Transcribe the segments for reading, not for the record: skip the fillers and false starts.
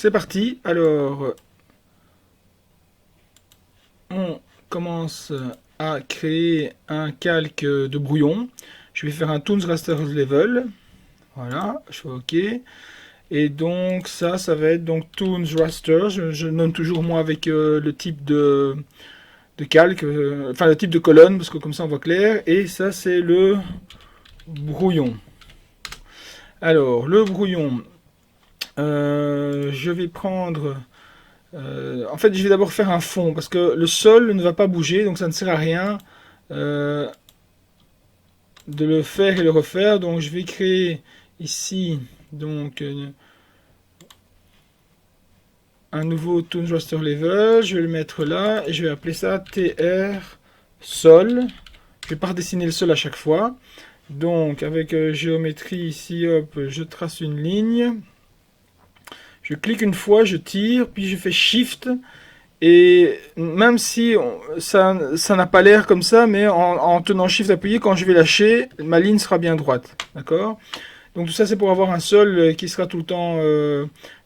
c'est parti. Alors, on commence à créer un calque de brouillon. Je vais faire un Toons Raster Level. Voilà, je fais OK. Et donc ça va être donc Toons Raster. Je nomme toujours moi avec le type de calque, enfin le type de colonne, parce que comme ça on voit clair. Et ça c'est le brouillon. Alors, le brouillon, je vais prendre... en fait, je vais d'abord faire un fond, parce que le sol ne va pas bouger, donc ça ne sert à rien euh, de le faire et le refaire. Donc, je vais créer ici donc un nouveau Toons Raster Level. Je vais le mettre là, et je vais appeler ça TR Sol. Je vais pas redessiner le sol à chaque fois. Donc, avec géométrie ici, hop, je trace une ligne. Je clique une fois, je tire, puis je fais Shift. Et même si ça n'a pas l'air comme ça, mais en tenant Shift appuyé, quand je vais lâcher, ma ligne sera bien droite. D'accord? Donc tout ça, c'est pour avoir un sol qui sera tout le temps...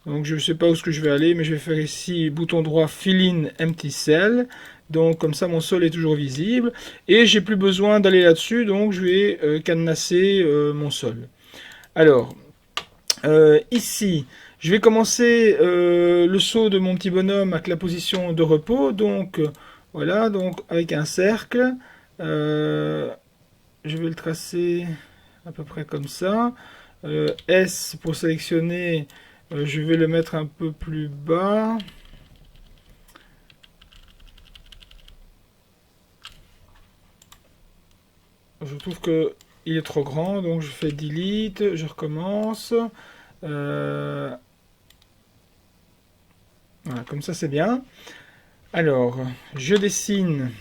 donc je ne sais pas où ce que je vais aller, mais je vais faire ici, bouton droit, Fill in Empty Cell. Donc comme ça, mon sol est toujours visible. Et j'ai plus besoin d'aller là-dessus, donc je vais cadenasser mon sol. Alors, ici, je vais commencer le saut de mon petit bonhomme avec la position de repos. Donc, voilà, donc avec un cercle. Euh, je vais le tracer à peu près comme ça. S pour sélectionner, je vais le mettre un peu plus bas. Je trouve que il est trop grand, donc je fais delete, je recommence. Euh, voilà, comme ça c'est bien. Alors, je dessine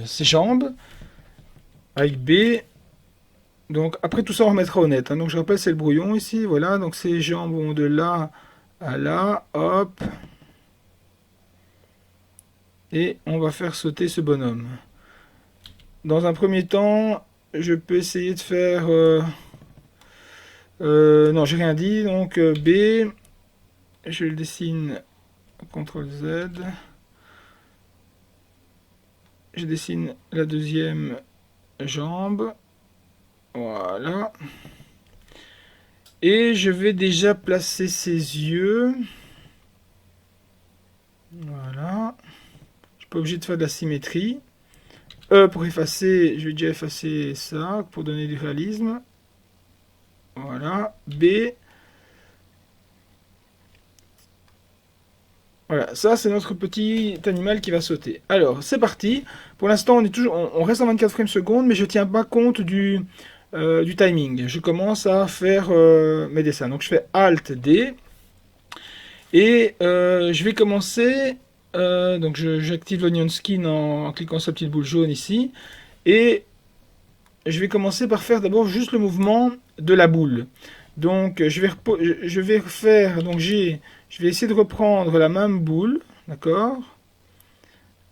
ses jambes avec B. Donc après tout ça on remettra au net, hein. Donc je rappelle c'est le brouillon ici, voilà, donc ses jambes vont de là à là, hop, et on va faire sauter ce bonhomme. Dans un premier temps, je peux essayer de faire... non, j'ai rien dit, donc B, je le dessine, CTRL Z, je dessine la deuxième jambe, voilà, et je vais déjà placer ses yeux, voilà, je suis pas obligé de faire de la symétrie. Pour effacer, je vais déjà effacer ça pour donner du réalisme. Voilà. B. Voilà, ça c'est notre petit animal qui va sauter. Alors, c'est parti. Pour l'instant, on reste en 24 frames secondes, mais je tiens pas compte du timing. Je commence à faire mes dessins. Donc, je fais Alt D et je vais commencer. Donc, j'active l'Onion Skin en cliquant sur la petite boule jaune ici et je vais commencer par faire d'abord juste le mouvement de la boule. Donc je vais faire, je vais essayer de reprendre la même boule, d'accord?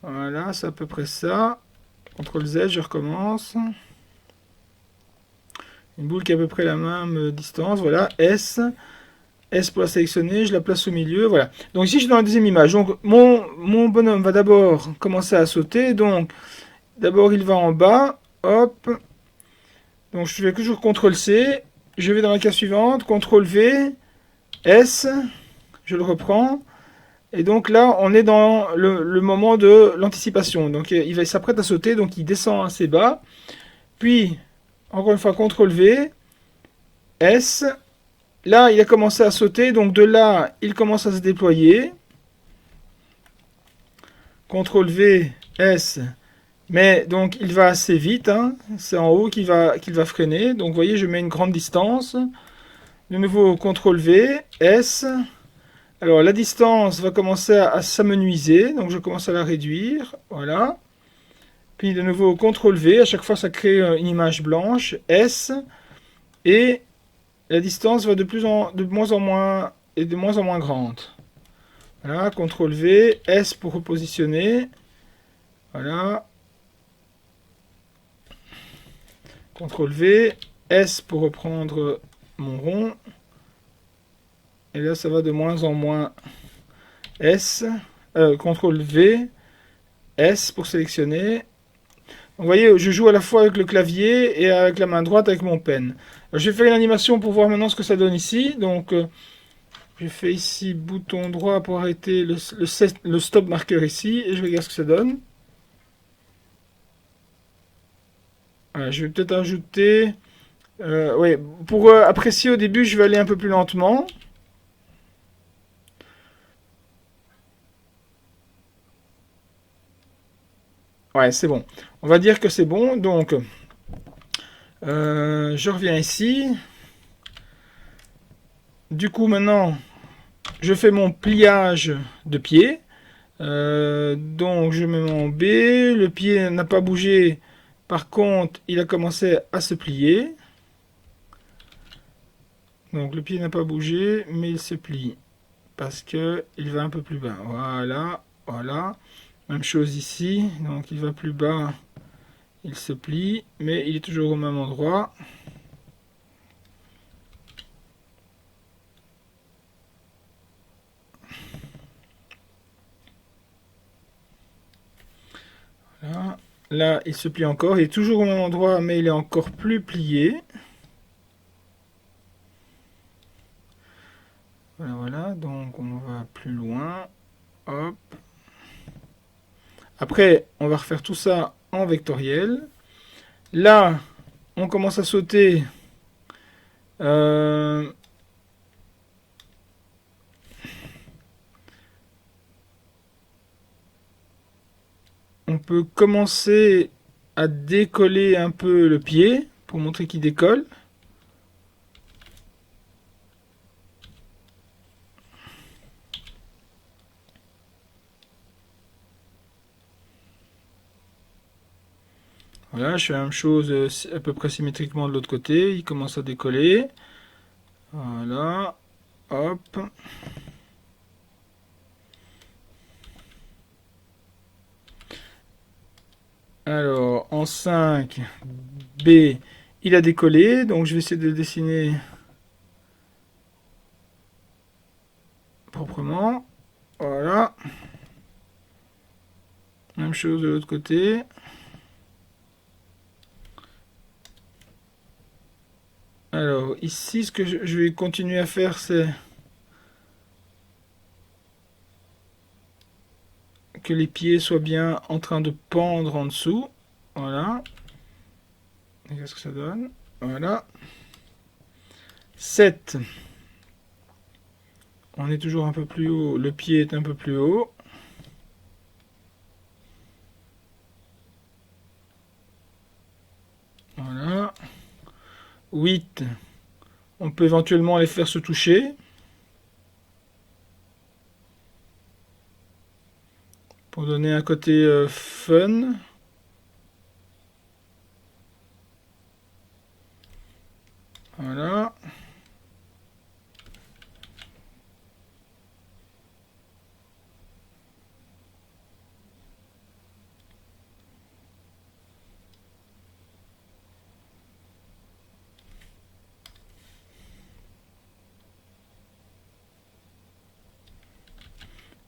Voilà, c'est à peu près ça. CTRL Z, je recommence. Une boule qui a à peu près la même distance, voilà, S. S pour la sélectionner, je la place au milieu, voilà. Donc ici je suis dans la deuxième image. Donc mon bonhomme va d'abord commencer à sauter. Donc d'abord il va en bas, hop. Donc je fais toujours CTRL C, je vais dans la case suivante, CTRL V, S, je le reprends, et donc là on est dans le moment de l'anticipation. Donc il s'apprête à sauter, donc il descend assez bas, puis encore une fois CTRL V, S, là il a commencé à sauter, donc de là il commence à se déployer, CTRL V, S, mais donc il va assez vite, hein. C'est en haut qu'il va freiner, donc vous voyez je mets une grande distance. De nouveau, CTRL V, S. Alors, la distance va commencer à s'amenuiser. Donc, je commence à la réduire. Voilà. Puis, de nouveau, CTRL V. À chaque fois, ça crée une image blanche. S. Et la distance va de moins en moins et de moins en moins grande. Voilà. CTRL V. S pour repositionner. Voilà. CTRL V. S pour reprendre mon rond. Et là, ça va de moins en moins. S, CTRL V, S pour sélectionner. Vous voyez, je joue à la fois avec le clavier et avec la main droite avec mon pen. Je vais faire une animation pour voir maintenant ce que ça donne ici. Donc, je fais ici bouton droit pour arrêter le stop marqueur ici et je regarde ce que ça donne. Voilà, je vais peut-être ajouter... oui, pour apprécier au début, je vais aller un peu plus lentement. Ouais, c'est bon. On va dire que c'est bon. Donc, je reviens ici. Du coup, maintenant, je fais mon pliage de pied. Donc, je mets mon B. Le pied n'a pas bougé. Par contre, il a commencé à se plier. Donc, le pied n'a pas bougé, mais il se plie. Parce que il va un peu plus bas. Voilà, voilà. Même chose ici. Donc, il va plus bas. Il se plie, mais il est toujours au même endroit. Là, là, il se plie encore. Il est toujours au même endroit, mais il est encore plus plié. Voilà, voilà. Donc, on va plus loin. Hop. Après, on va refaire tout ça en vectoriel. Là, on commence à sauter. Euh, on peut commencer à décoller un peu le pied pour montrer qu'il décolle. Voilà, je fais la même chose à peu près symétriquement de l'autre côté. Il commence à décoller. Voilà. Hop. Alors, en 5, B, il a décollé. Donc, je vais essayer de le dessiner proprement. Voilà. Même chose de l'autre côté. Alors, ici, ce que je vais continuer à faire, c'est que les pieds soient bien en train de pendre en dessous. Voilà. Et qu'est-ce que ça donne? Voilà. 7. On est toujours un peu plus haut. Le pied est un peu plus haut. Voilà. 8. On peut éventuellement les faire se toucher. Pour donner un côté fun. Voilà.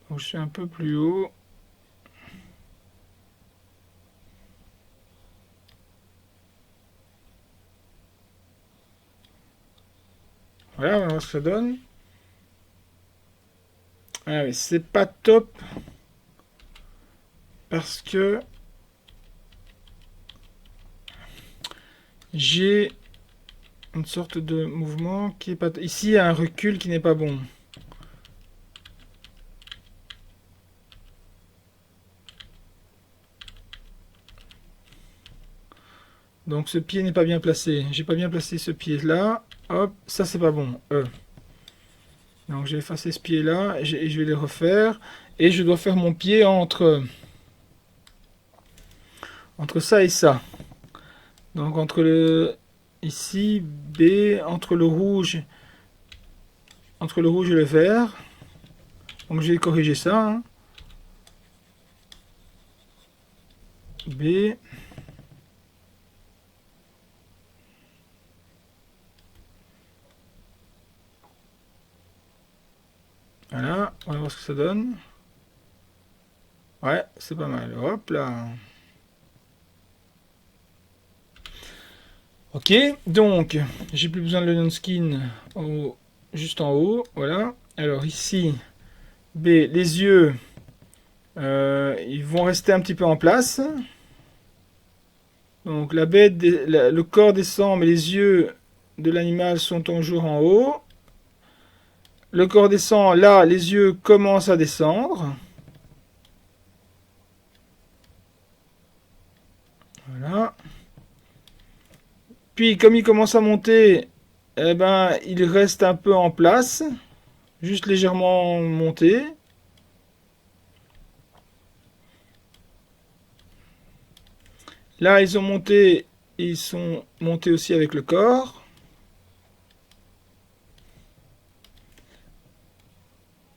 Donc, je suis un peu plus haut. Voilà, on va voir ce que ça donne. Ah oui, c'est pas top. Parce que j'ai une sorte de mouvement qui est pas... Ici, il y a un recul qui n'est pas bon. Donc ce pied n'est pas bien placé. J'ai pas bien placé ce pied là. Hop, ça c'est pas bon. Donc j'ai effacé ce pied là et je vais les refaire. Et je dois faire mon pied entre ça et ça. Donc entre le ici B, entre le rouge et le vert. Donc je vais corriger ça. Hein. B. ça donne. Ouais, c'est pas mal. Hop là. Ok, donc, j'ai plus besoin de l'onion skin juste en haut. Voilà. Alors ici, B, les yeux, ils vont rester un petit peu en place. Donc la bête, le corps descend, mais les yeux de l'animal sont toujours en haut. Le corps descend, là, les yeux commencent à descendre. Voilà. Puis, comme il commence à monter, eh ben, il reste un peu en place, juste légèrement monté. Là, ils sont montés aussi avec le corps.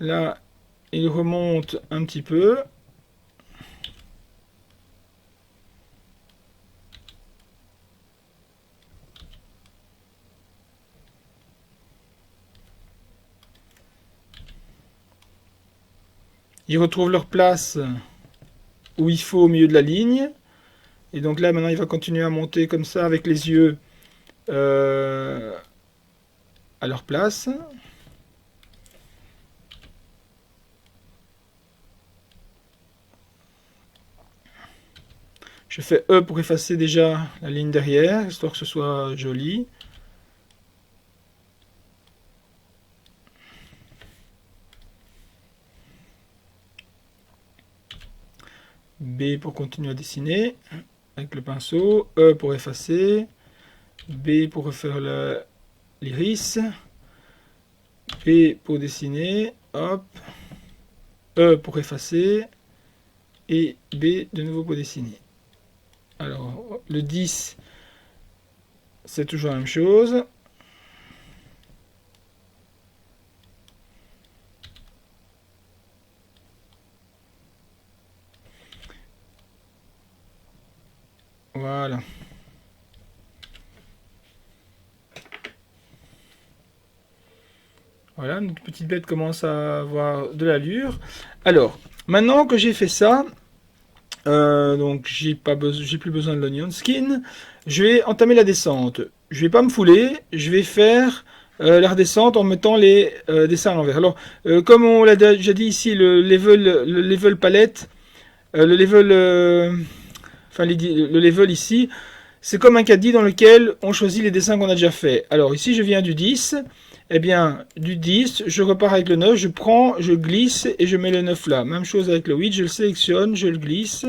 Là, ils remontent un petit peu. Ils retrouvent leur place où il faut au milieu de la ligne. Et donc là, maintenant, il va continuer à monter comme ça avec les yeux à leur place. Je fais E pour effacer déjà la ligne derrière, histoire que ce soit joli. B pour continuer à dessiner avec le pinceau. E pour effacer. B pour refaire l'iris. B pour dessiner. Hop. E pour effacer. Et B de nouveau pour dessiner. Alors, le 10, c'est toujours la même chose. Voilà. Voilà, notre petite bête commence à avoir de l'allure. Alors, maintenant que j'ai fait ça, donc j'ai plus besoin de l'onion skin, je vais entamer la descente. Je vais pas me fouler, je vais faire la redescente en mettant les dessins à l'envers. Alors, comme on l'a déjà dit ici, le level palette, le level ici, c'est comme un caddie dans lequel on choisit les dessins qu'on a déjà fait. Alors ici, je viens du 10. Eh bien, du 10, je repars avec le 9, je prends, je glisse et je mets le 9 là. Même chose avec le 8, je le sélectionne, je le glisse.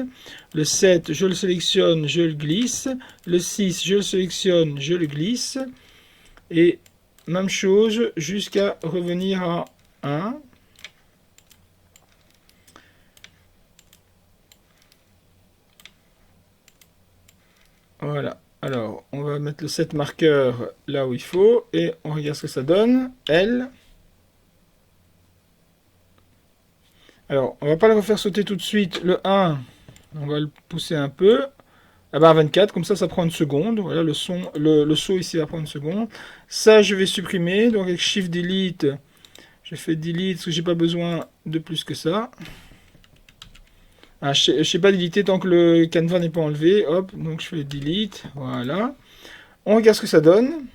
Le 7, je le sélectionne, je le glisse. Le 6, je le sélectionne, je le glisse. Et même chose jusqu'à revenir à 1. Voilà. Alors, on va mettre le 7 marqueur là où il faut et on regarde ce que ça donne. L. Alors, on va pas le refaire sauter tout de suite. Le 1, on va le pousser un peu. Ah ben 24, comme ça prend une seconde. Voilà, le saut ici va prendre une seconde. Ça, je vais supprimer. Donc avec Shift Delete, je fais Delete parce que j'ai pas besoin de plus que ça. Ah, je sais pas déliter tant que le canevas n'est pas enlevé. Hop, donc je fais Delete. Voilà. On regarde ce que ça donne.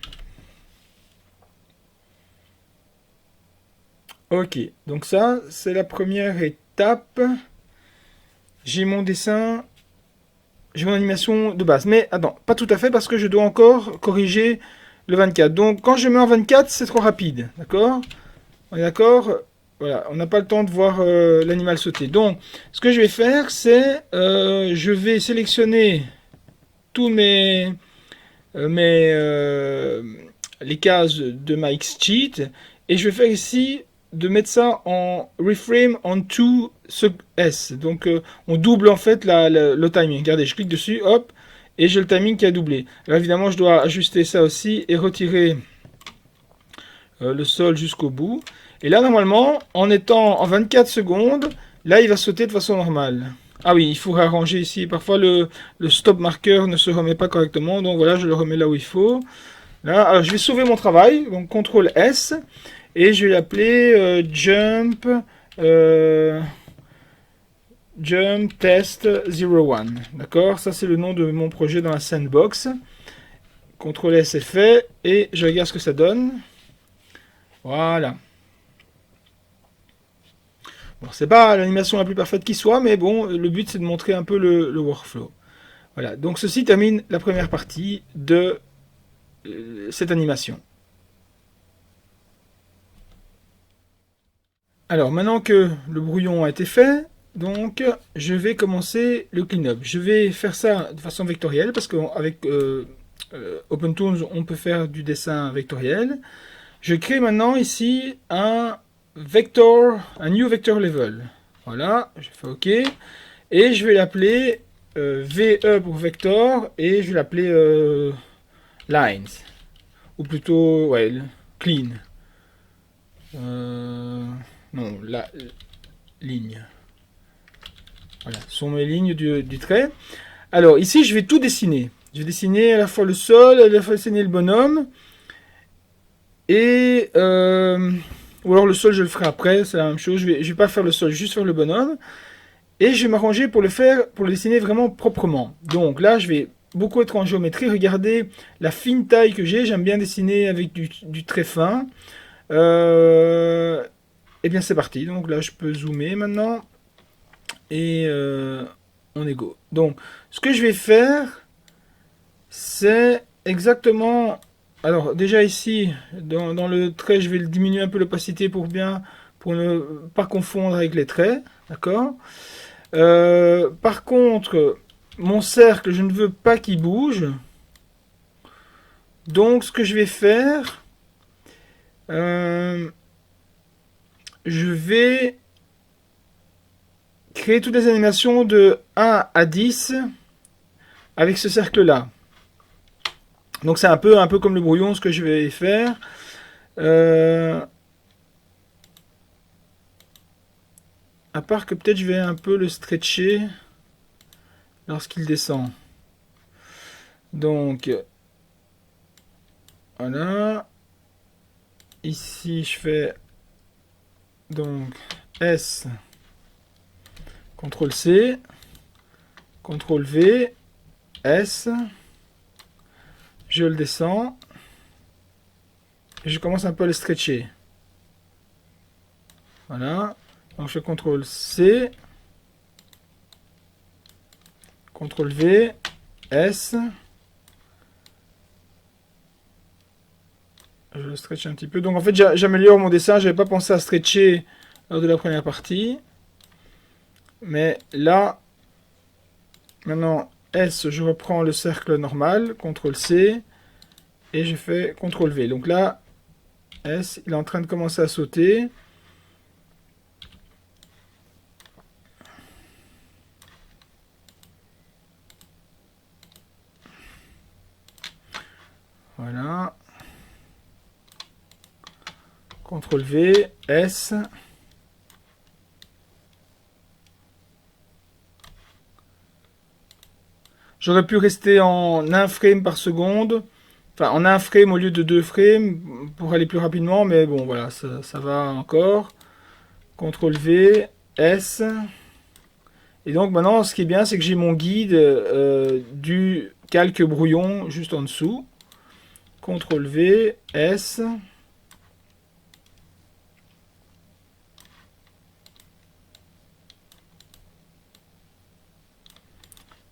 Ok, donc ça, c'est la première étape. J'ai mon dessin, j'ai mon animation de base. Mais attends, pas tout à fait parce que je dois encore corriger le 24. Donc quand je mets en 24, c'est trop rapide. D'accord? On est d'accord? Voilà, on n'a pas le temps de voir l'animal sauter. Donc, ce que je vais faire, c'est je vais sélectionner tous les cases de ma X-Cheat et je vais faire ici de mettre ça en reframe on 2 S. Donc, on double en fait le timing. Regardez, je clique dessus, hop, et j'ai le timing qui a doublé. Alors, évidemment, je dois ajuster ça aussi et retirer le sol jusqu'au bout. Et là, normalement, en étant en 24 secondes, là, il va sauter de façon normale. Ah oui, il faut réarranger ici. Parfois, le stop marqueur ne se remet pas correctement. Donc voilà, je le remets là où il faut. Là, alors, je vais sauver mon travail. Donc, CTRL S. Et je vais l'appeler Jump Jump Test 01. D'accord? Ça, c'est le nom de mon projet dans la sandbox. CTRL S est fait. Et je regarde ce que ça donne. Voilà. Bon, c'est pas l'animation la plus parfaite qui soit, mais bon, le but, c'est de montrer un peu le workflow. Voilà. Donc, ceci termine la première partie de cette animation. Alors, maintenant que le brouillon a été fait, donc je vais commencer le clean-up. Je vais faire ça de façon vectorielle parce qu'avec OpenTools, on peut faire du dessin vectoriel. Je crée maintenant ici un new vector level. Voilà, je fais OK. Et je vais l'appeler VE pour vector et je vais l'appeler lines. Ou plutôt, ouais, clean. Non, la ligne. Voilà, ce sont mes lignes du trait. Alors ici, je vais tout dessiner. Je vais dessiner à la fois le sol, à la fois dessiner le bonhomme. Et ou alors le sol, je le ferai après, c'est la même chose. Je vais pas faire le sol, juste faire le bonhomme. Et je vais m'arranger pour le dessiner vraiment proprement. Donc là, je vais beaucoup être en géométrie. Regardez la fine taille que j'ai. J'aime bien dessiner avec du très fin. Et bien c'est parti. Donc là, je peux zoomer maintenant. Et on est go. Donc, ce que je vais faire, c'est exactement... Alors, déjà ici, dans le trait, je vais le diminuer un peu l'opacité pour ne pas confondre avec les traits. D'accord. Par contre, mon cercle, je ne veux pas qu'il bouge. Donc, ce que je vais faire, je vais créer toutes les animations de 1 à 10 avec ce cercle-là. Donc, c'est un peu comme le brouillon, ce que je vais faire. À part que peut-être je vais un peu le stretcher lorsqu'il descend. Donc, voilà. Ici, je fais donc S, CTRL C, CTRL V, S. Je le descends. Et je commence un peu à le stretcher. Voilà. Donc, je fais CTRL C, CTRL V, S. Je le stretch un petit peu. Donc en fait, j'améliore mon dessin. J'avais pas pensé à stretcher lors de la première partie. Mais là, maintenant, S, je reprends le cercle normal. CTRL C. Et je fais CTRL V. Donc là, S, il est en train de commencer à sauter. Voilà. CTRL V, S. J'aurais pu rester en 1 frame par seconde. Enfin, en 1 frame au lieu de 2 frames pour aller plus rapidement. Mais bon, voilà, ça va encore. CTRL V, S. Et donc maintenant, ce qui est bien, c'est que j'ai mon guide du calque brouillon juste en dessous. CTRL V, S.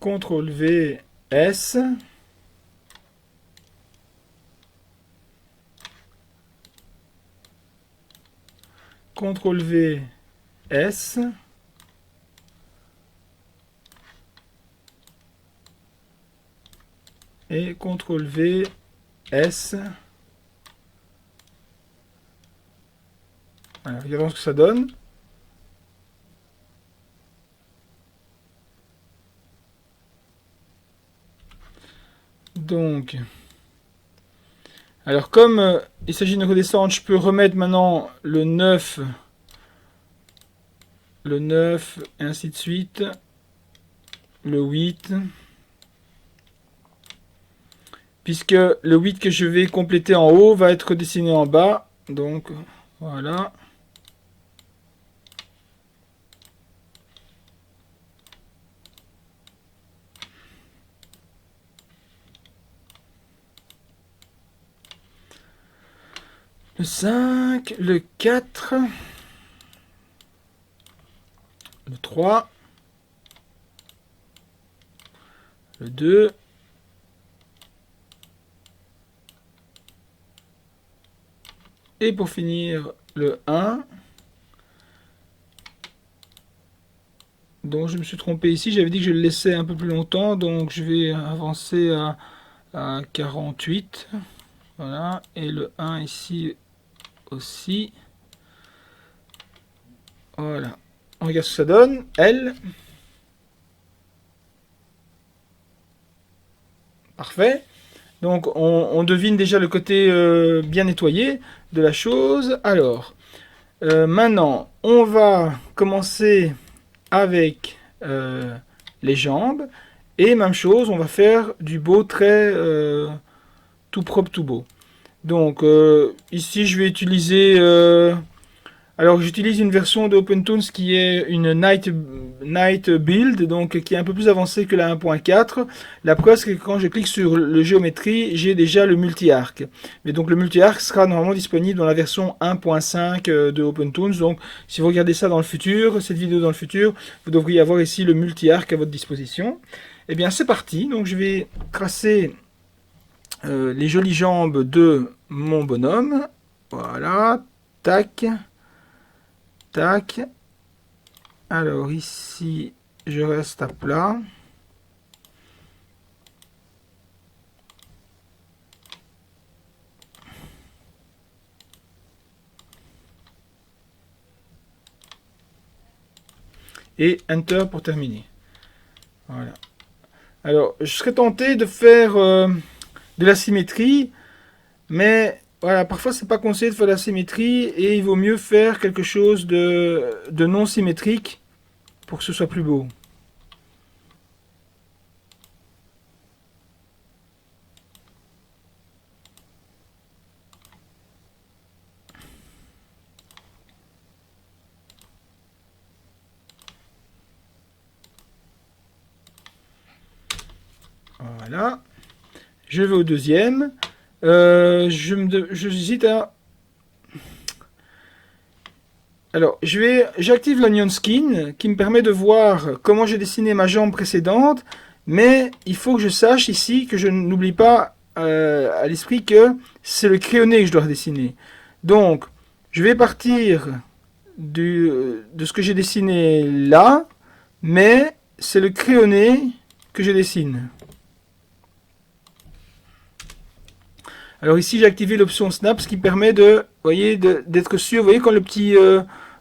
CTRL V, S. CTRL V, S. Et CTRL V, S. Voilà, regardons ce que ça donne. Donc, alors comme il s'agit d'une redescente, je peux remettre maintenant le 9, et ainsi de suite, le 8, puisque le 8 que je vais compléter en haut va être dessiné en bas, donc voilà. le 5, le 4, le 3, le 2, et pour finir le 1. Donc je me suis trompé ici, j'avais dit que je le laissais un peu plus longtemps, donc je vais avancer à 48. Voilà, et le 1 ici aussi. Voilà. On regarde ce que ça donne. L. Parfait. Donc on devine déjà le côté bien nettoyé de la chose. Alors, maintenant, on va commencer avec les jambes. Et même chose, on va faire du beau trait tout propre, tout beau. Donc ici, je vais utiliser... alors j'utilise une version de OpenToons qui est une Night Build, donc qui est un peu plus avancée que la 1.4. La preuve c'est que quand je clique sur le géométrie, j'ai déjà le multi-arc. Mais donc le multi-arc sera normalement disponible dans la version 1.5 de OpenToons. Donc si vous regardez ça dans le futur, cette vidéo dans le futur, vous devriez avoir ici le multi-arc à votre disposition. Et bien c'est parti, donc je vais tracer les jolies jambes de mon bonhomme. Voilà, tac. Tac. Alors ici, je reste à plat. Et Enter pour terminer. Voilà. Alors, je serais tenté de faire de la symétrie, mais voilà, parfois c'est pas conseillé de faire de la symétrie et il vaut mieux faire quelque chose de non symétrique pour que ce soit plus beau. Voilà. Je vais au deuxième. J'hésite à... Alors, j'active l'Onion Skin qui me permet de voir comment j'ai dessiné ma jambe précédente, mais il faut que je sache ici que je n'oublie pas à l'esprit que c'est le crayonné que je dois dessiner. Donc, je vais partir de ce que j'ai dessiné là, mais c'est le crayonné que je dessine. Alors ici, j'ai activé l'option Snap, ce qui permet d'être sûr. Vous voyez quand le petit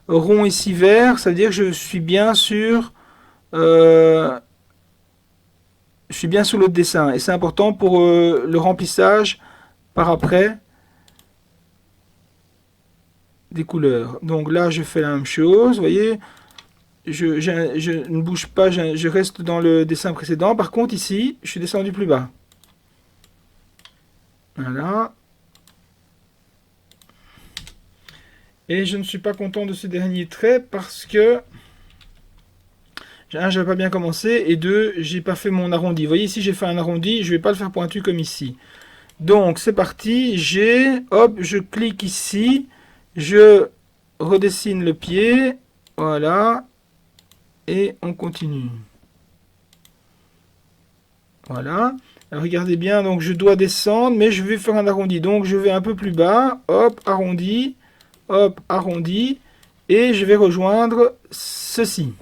rond ici vert, ça veut dire que je suis bien sur l'autre dessin. Et c'est important pour le remplissage par après des couleurs. Donc là, je fais la même chose. Vous voyez, je ne bouge pas, je reste dans le dessin précédent. Par contre, ici, je suis descendu plus bas. Voilà. Et je ne suis pas content de ce dernier trait parce que un, j'avais pas bien commencé, et deux, j'ai pas fait mon arrondi. Vous voyez ici, j'ai fait un arrondi, je vais pas le faire pointu comme ici. Donc c'est parti, hop, je clique ici, je redessine le pied, voilà, et on continue. Voilà. Alors, regardez bien, donc je dois descendre, mais je vais faire un arrondi. Donc je vais un peu plus bas, hop, arrondi, et je vais rejoindre ceci.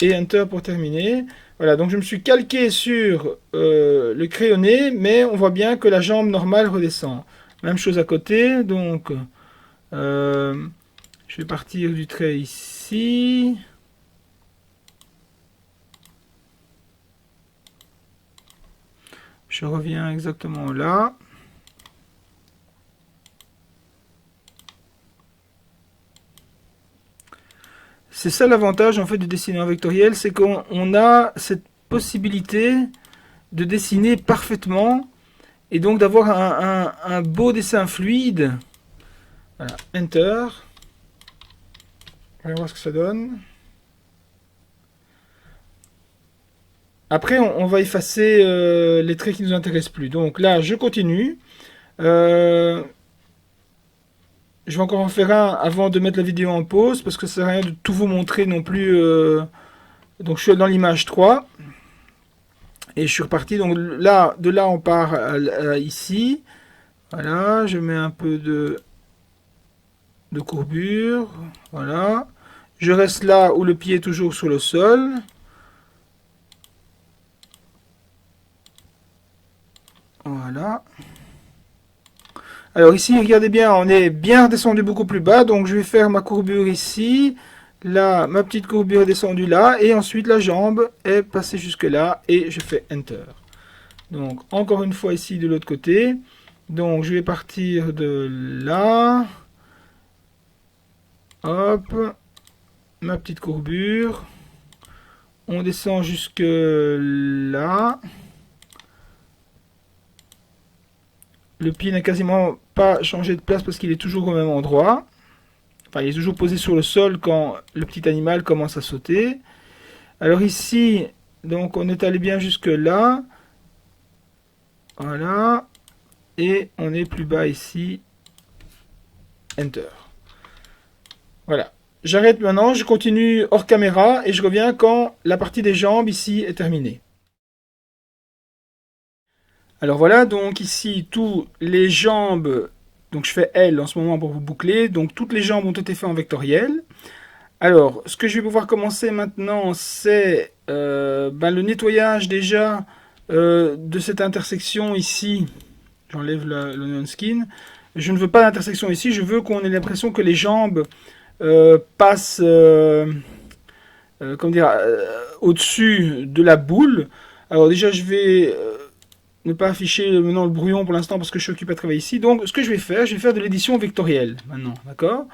Et Enter pour terminer. Voilà, donc je me suis calqué sur le crayonné, mais on voit bien que la jambe normale redescend. Même chose à côté, donc je vais partir du trait ici. Je reviens exactement là. C'est ça l'avantage en fait de dessiner en vectoriel, c'est qu'on a cette possibilité de dessiner parfaitement et donc d'avoir un beau dessin fluide. Voilà, Enter. On va voir ce que ça donne. Après, on va effacer les traits qui ne nous intéressent plus. Donc là, je continue. Je vais encore en faire un avant de mettre la vidéo en pause, parce que ça sert à rien de tout vous montrer non plus. Donc je suis dans l'image 3. Et je suis reparti. Donc là, de là, on part ici. Voilà, je mets un peu de courbure. Voilà. Je reste là où le pied est toujours sur le sol. Voilà. Alors ici, regardez bien, on est bien redescendu beaucoup plus bas. Donc je vais faire ma courbure ici. Là, ma petite courbure est descendue là. Et ensuite, la jambe est passée jusque là. Et je fais Enter. Donc encore une fois ici de l'autre côté. Donc je vais partir de là. Hop. Ma petite courbure. On descend jusque là. Le pied n'a quasiment pas changé de place parce qu'il est toujours au même endroit. Enfin, il est toujours posé sur le sol quand le petit animal commence à sauter. Alors ici, donc on est allé bien jusque là. Voilà. Et on est plus bas ici. Enter. Voilà. J'arrête maintenant, je continue hors caméra et je reviens quand la partie des jambes ici est terminée. Alors voilà, donc ici, tous les jambes, donc je fais L en ce moment pour vous boucler, donc toutes les jambes ont été faites en vectoriel. Alors, ce que je vais pouvoir commencer maintenant, c'est le nettoyage déjà de cette intersection ici. J'enlève l'onion skin. Je ne veux pas d'intersection ici, je veux qu'on ait l'impression que les jambes passent comment dire, au-dessus de la boule. Alors déjà, je vais ne pas afficher maintenant le brouillon pour l'instant parce que je suis occupé à travailler ici. Donc, ce que je vais faire de l'édition vectorielle maintenant, d'accord?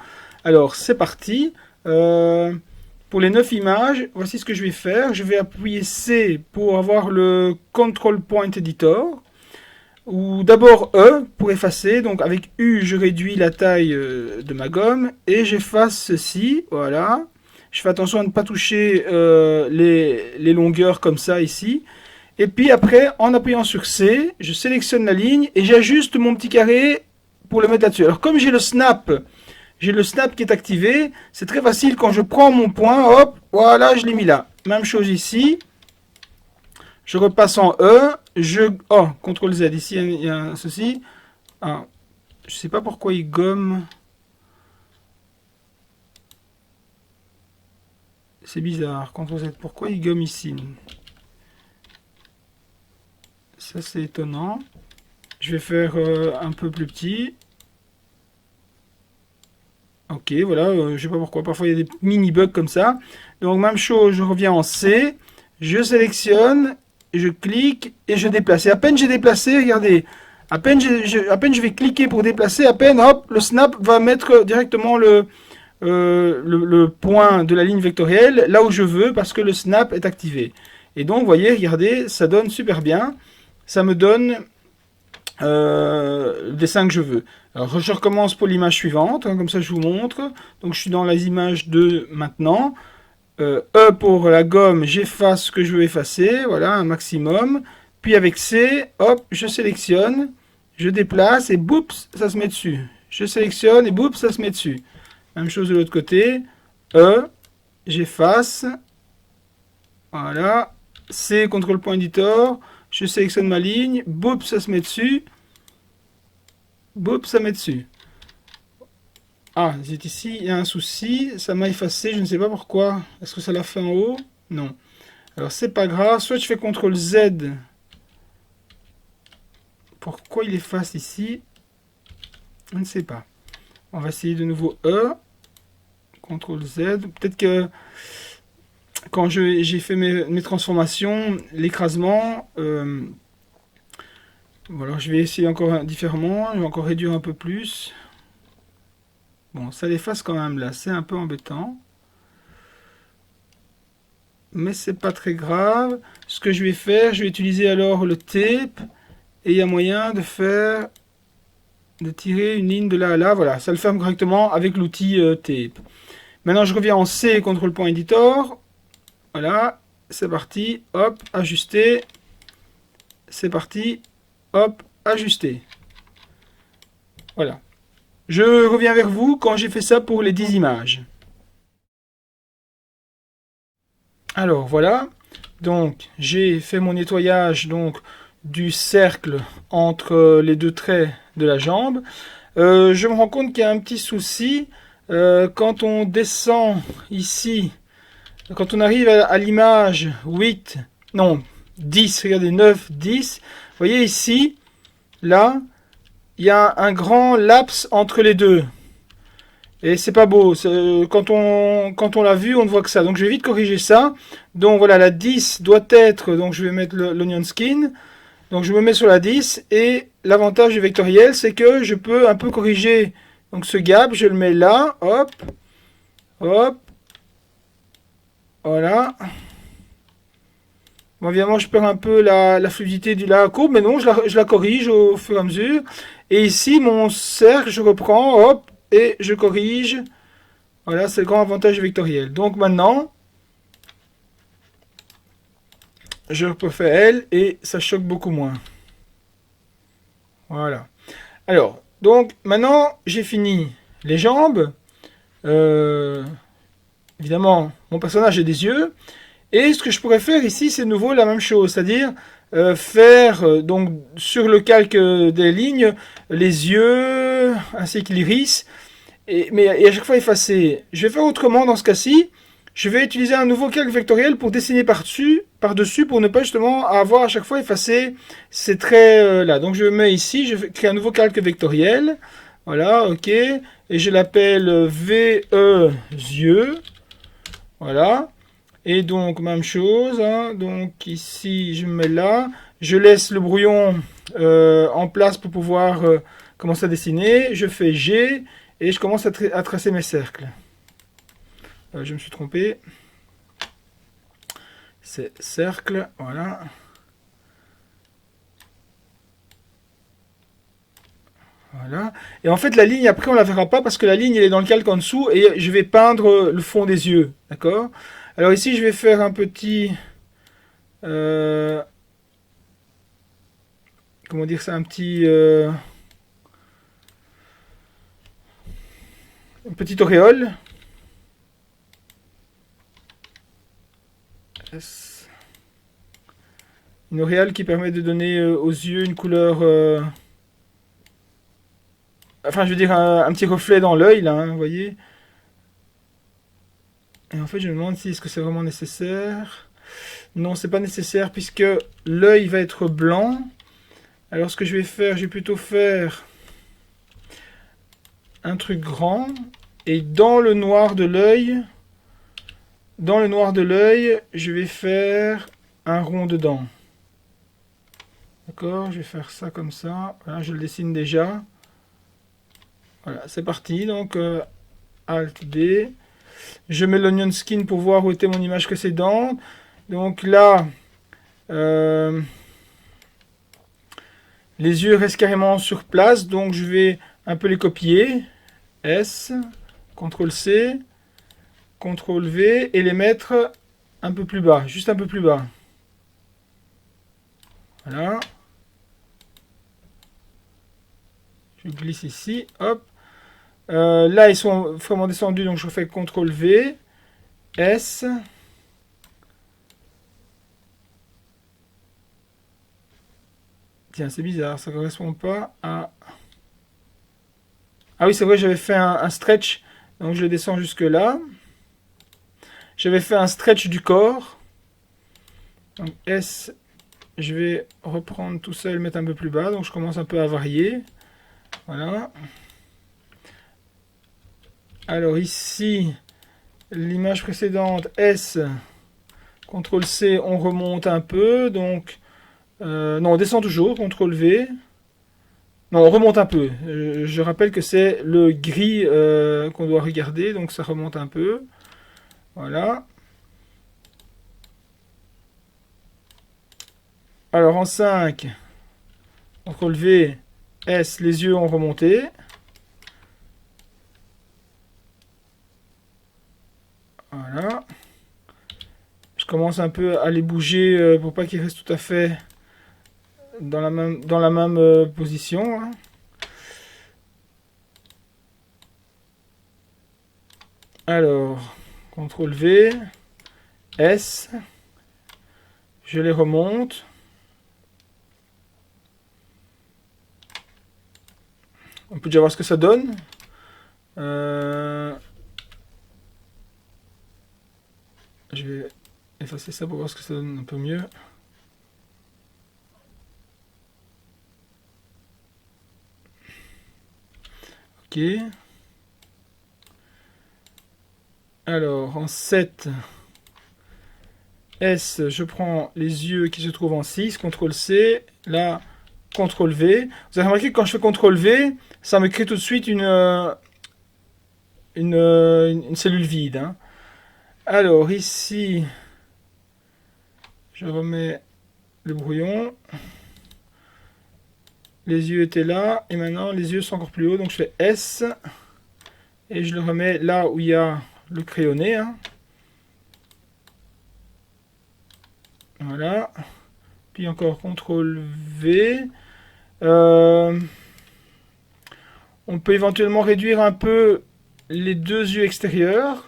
Alors, c'est parti. Pour les 9 images, voici ce que je vais faire. Je vais appuyer C pour avoir le Control Point Editor. Ou d'abord E pour effacer. Donc, avec U, je réduis la taille de ma gomme et j'efface ceci. Voilà. Je fais attention à ne pas toucher les longueurs comme ça ici. Et puis après, en appuyant sur C, je sélectionne la ligne et j'ajuste mon petit carré pour le mettre là-dessus. Alors comme j'ai le snap qui est activé, c'est très facile quand je prends mon point, hop, voilà, je l'ai mis là. Même chose ici. Je repasse en E, oh, CTRL Z, ici il y a ceci. Ah, je sais pas pourquoi il gomme. C'est bizarre, CTRL Z, pourquoi il gomme ici? Ça c'est étonnant. Je vais faire un peu plus petit. Ok, voilà, je sais pas pourquoi. Parfois il y a des mini bugs comme ça. Donc même chose, je reviens en C. Je sélectionne, je clique et je déplace. Et à peine j'ai déplacé, regardez. À peine je vais cliquer pour déplacer, à peine, hop, le snap va mettre directement le point de la ligne vectorielle là où je veux parce que le snap est activé. Et donc, vous voyez, regardez, ça donne super bien. Ça me donne le dessin que je veux. Alors je recommence pour l'image suivante, hein, comme ça je vous montre. Donc je suis dans les images 2 maintenant. E pour la gomme, j'efface ce que je veux effacer, voilà, un maximum. Puis avec C, hop, je sélectionne, je déplace et boups, ça se met dessus. Je sélectionne et boups, ça se met dessus. Même chose de l'autre côté. E, j'efface. Voilà. C, contrôle point editor. Je sélectionne ma ligne, boups, ça se met dessus. Boups, ça met dessus. Ah, c'est ici, il y a un souci, ça m'a effacé, je ne sais pas pourquoi. Est-ce que ça l'a fait en haut? Non. Alors c'est pas grave, soit je fais CTRL Z. Pourquoi il efface ici? Je ne sais pas. On va essayer de nouveau E. CTRL Z. Peut-être que quand j'ai fait mes transformations, l'écrasement... Voilà, je vais essayer encore différemment, je vais encore réduire un peu plus. Bon, ça l'efface quand même là, c'est un peu embêtant. Mais c'est pas très grave. Ce que je vais faire, je vais utiliser alors le tape. Et il y a moyen de tirer une ligne de là à là. Voilà, ça le ferme correctement avec l'outil tape. Maintenant, je reviens en C, contrôle point editor. Voilà, c'est parti. Hop, ajuster. C'est parti. Hop, ajuster. Voilà. Je reviens vers vous quand j'ai fait ça pour les 10 images. Alors voilà, donc j'ai fait mon nettoyage donc du cercle entre les deux traits de la jambe. Je me rends compte qu'il y a un petit souci. Quand on descend ici, quand on arrive à l'image 8, non, 10, regardez, 9, 10, vous voyez ici, là, il y a un grand laps entre les deux. Et c'est pas beau. Quand on l'a vu, on ne voit que ça. Donc je vais vite corriger ça. Donc voilà, la 10 doit être, donc je vais mettre l'onion skin. Donc je me mets sur la 10 et l'avantage du vectoriel, c'est que je peux un peu corriger donc ce gap. Je le mets là, hop, hop, voilà. Bon, évidemment, je perds un peu la fluidité de la courbe, mais non, je la corrige au fur et à mesure. Et ici, mon cercle, je reprends, hop, et je corrige. Voilà, c'est le grand avantage du vectoriel. Donc maintenant, je refais L et ça choque beaucoup moins. Voilà. Alors, donc maintenant, j'ai fini les jambes. Euh, Évidemment, mon personnage a des yeux. Et ce que je pourrais faire ici, c'est de nouveau la même chose, c'est-à-dire faire donc sur le calque des lignes les yeux ainsi que l'iris, et à chaque fois effacer. Je vais faire autrement dans ce cas-ci. Je vais utiliser un nouveau calque vectoriel pour dessiner par-dessus, pour ne pas justement avoir à chaque fois effacé ces traits là. Donc je mets ici, je crée un nouveau calque vectoriel. Voilà, ok. Et je l'appelle VE yeux. Voilà. Et donc, même chose, hein. Donc ici, je me mets là. Je laisse le brouillon en place pour pouvoir commencer à dessiner. Je fais G et je commence à tracer mes cercles. Je me suis trompé. C'est cercle, voilà. Voilà. Et en fait, la ligne, après, on la verra pas parce que la ligne, elle est dans le calque en dessous et je vais peindre le fond des yeux. D'accord? Alors ici, je vais faire un petit... comment dire ça? Un petit... une petite auréole. Une auréole qui permet de donner aux yeux une couleur... enfin, je veux dire, un petit reflet dans l'œil, là, hein, vous voyez. Et en fait, je me demande si est-ce que c'est vraiment nécessaire. Non, c'est pas nécessaire puisque l'œil va être blanc. Alors, ce que je vais faire, je vais plutôt faire un truc grand. Et dans le noir de l'œil, je vais faire un rond dedans. D'accord, je vais faire ça comme ça. Voilà, je le dessine déjà. Voilà, c'est parti. Donc, Alt D. Je mets l'onion skin pour voir où était mon image précédente. Donc là, les yeux restent carrément sur place. Donc je vais un peu les copier. S, CTRL C, CTRL V et les mettre un peu plus bas, juste un peu plus bas. Voilà. Je glisse ici, hop. Là, ils sont vraiment descendus, donc je fais CTRL V, S. Tiens, c'est bizarre, ça ne correspond pas à... Ah oui, c'est vrai, j'avais fait un stretch, donc je descends jusque là. J'avais fait un stretch du corps. Donc S, je vais reprendre tout ça et le mettre un peu plus bas, donc je commence un peu à varier. Voilà. Alors ici, l'image précédente, S, CTRL C, on remonte un peu, donc... non, on descend toujours, CTRL V. Non, on remonte un peu. Je rappelle que c'est le gris qu'on doit regarder, donc ça remonte un peu. Voilà. Alors en 5, CTRL V, S, les yeux ont remonté. Voilà. Je commence un peu à les bouger pour pas qu'ils restent tout à fait dans la même position, hein. Alors, CTRL V, S, je les remonte. On peut déjà voir ce que ça donne. Je vais effacer ça pour voir ce que ça donne un peu mieux. Ok. Alors, en 7, S, je prends les yeux qui se trouvent en 6, CTRL C, là, CTRL V. Vous avez remarqué que quand je fais CTRL V, ça me crée tout de suite une cellule vide. Hein. Alors, ici, je remets le brouillon. Les yeux étaient là, et maintenant les yeux sont encore plus hauts, donc je fais S, et je le remets là où il y a le crayonné. Hein. Voilà. Puis encore CTRL V. On peut éventuellement réduire un peu les deux yeux extérieurs,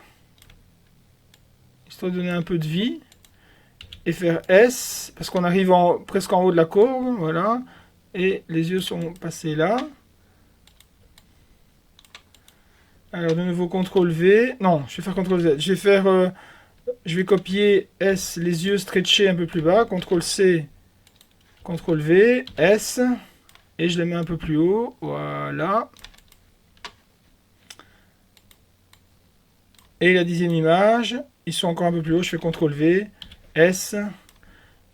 histoire de donner un peu de vie. Et faire S, parce qu'on arrive presque en haut de la courbe, voilà. Et les yeux sont passés là. Alors de nouveau CTRL V. Non, je vais faire CTRL Z. Je vais copier S, les yeux stretchés un peu plus bas. CTRL C, CTRL V, S. Et je les mets un peu plus haut. Voilà. Et la 10e image. Ils sont encore un peu plus haut. Je fais CTRL V, S.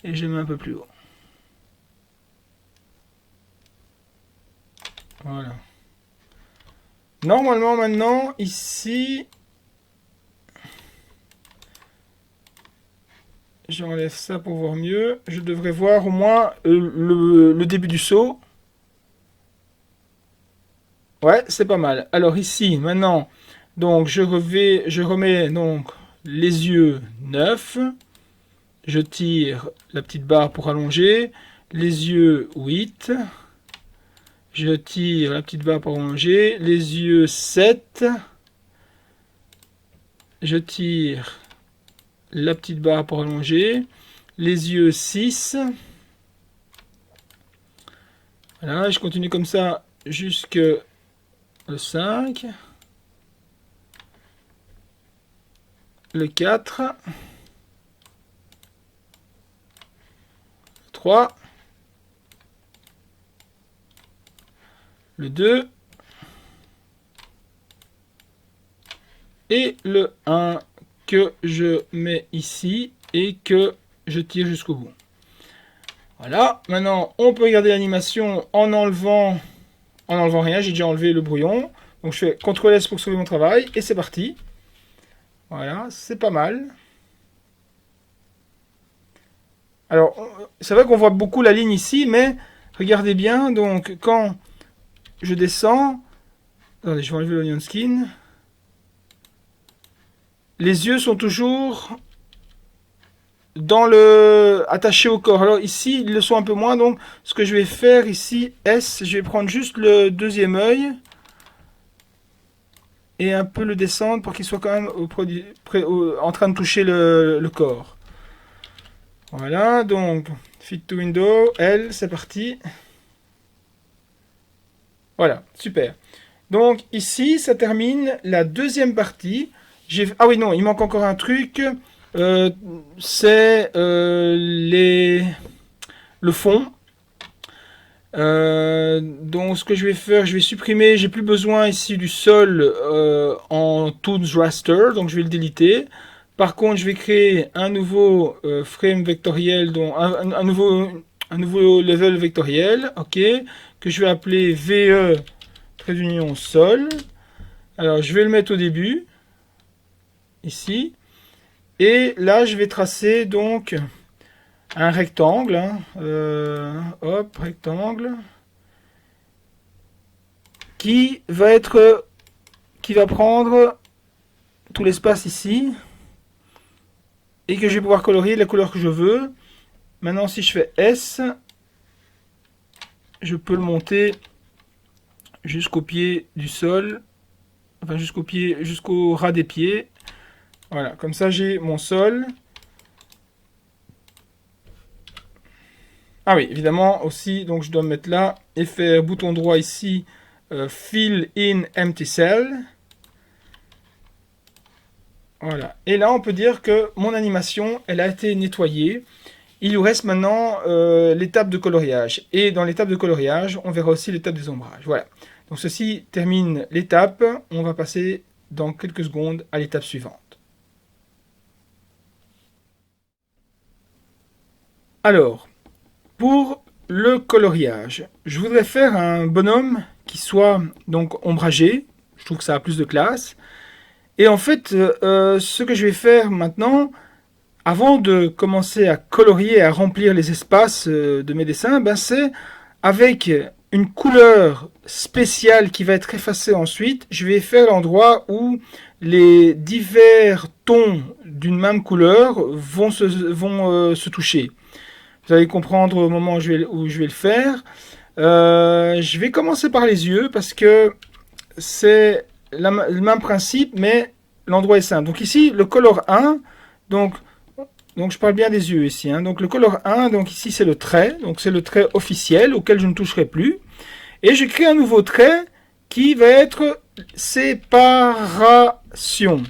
Et je les mets un peu plus haut. Voilà. Normalement, maintenant, ici, j'enlève ça pour voir mieux. Je devrais voir au moins le début du saut. Ouais, c'est pas mal. Alors ici, maintenant, donc je remets donc les yeux 9. Je tire la petite barre pour allonger. Les yeux 8. Je tire la petite barre pour allonger. Les yeux 7. Je tire la petite barre pour allonger. Les yeux 6. Voilà, je continue comme ça jusque le 5. Le 4. Le 3. Le 2. Et le 1 que je mets ici et que je tire jusqu'au bout. Voilà, maintenant on peut regarder l'animation en enlevant rien, j'ai déjà enlevé le brouillon. Donc je fais CTRL S pour sauver mon travail et c'est parti. Voilà, c'est pas mal. Alors, c'est vrai qu'on voit beaucoup la ligne ici, mais regardez bien, donc quand je descends, attendez, je vais enlever l'onion skin. Les yeux sont toujours attachés au corps. Alors ici, ils le sont un peu moins. Donc, ce que je vais faire ici, S, je vais prendre juste le deuxième œil et un peu le descendre pour qu'il soit quand même en train de toucher le corps. Voilà, donc Fit to Window, L, c'est parti. Voilà, super. Donc ici, ça termine la deuxième partie. Ah oui, non, il manque encore un truc. C'est le fond. Donc ce que je vais faire, je vais supprimer, j'ai plus besoin ici du sol en Toons Raster, donc je vais le déliter. Par contre, je vais créer un nouveau frame vectoriel, donc un nouveau level vectoriel, ok, que je vais appeler VE trait d'union sol. Alors je vais le mettre au début, ici, et là je vais tracer donc un rectangle, hein. Hop, rectangle, qui va prendre tout l'espace ici, et que je vais pouvoir colorier la couleur que je veux. Maintenant, si je fais S, je peux le monter jusqu'au pied du sol. enfin jusqu'au pied, jusqu'au ras des pieds. Voilà, comme ça j'ai mon sol. Ah oui, évidemment aussi, donc je dois me mettre là et faire bouton droit ici, Fill in Empty Cell. Voilà. Et là, on peut dire que mon animation, elle a été nettoyée. Il nous reste maintenant l'étape de coloriage. Et dans l'étape de coloriage, on verra aussi l'étape des ombrages. Voilà. Donc ceci termine l'étape. On va passer dans quelques secondes à l'étape suivante. Alors, pour le coloriage, je voudrais faire un bonhomme qui soit donc ombragé. Je trouve que ça a plus de classe. Et en fait, ce que je vais faire maintenant, avant de commencer à colorier et à remplir les espaces de mes dessins, ben c'est avec une couleur spéciale qui va être effacée ensuite, je vais faire l'endroit où les divers tons d'une même couleur vont se toucher. Vous allez comprendre au moment où je vais le faire. Je vais commencer par les yeux parce que c'est le même principe, mais l'endroit est simple. Donc ici, le color 1, donc je parle bien des yeux ici. Hein. Donc le color 1, donc ici c'est le trait. Donc c'est le trait officiel auquel je ne toucherai plus. Et je crée un nouveau trait qui va être séparation.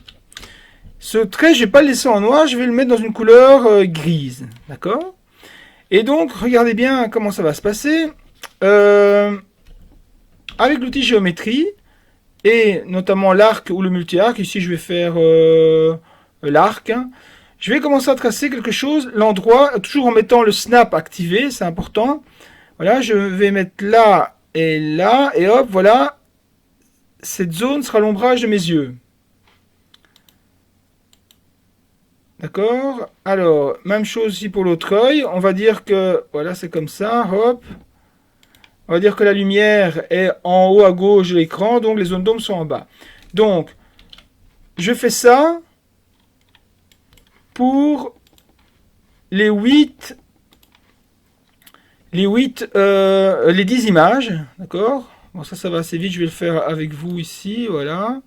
Ce trait, je ne vais pas le laisser en noir, je vais le mettre dans une couleur grise. D'accord? Et donc, regardez bien comment ça va se passer. Avec l'outil géométrie, et notamment l'arc ou le multi-arc, ici je vais faire l'arc, hein. Je vais commencer à tracer quelque chose, l'endroit, toujours en mettant le snap activé, c'est important. Voilà, je vais mettre là, et hop, voilà. Cette zone sera l'ombrage de mes yeux. D'accord? Alors, même chose ici pour l'autre œil. On va dire que, voilà, c'est comme ça, hop. On va dire que la lumière est en haut à gauche de l'écran, donc les zones d'ombre sont en bas. Donc, je fais ça pour les 10 images, d'accord? Bon, ça va assez vite, je vais le faire avec vous ici, voilà.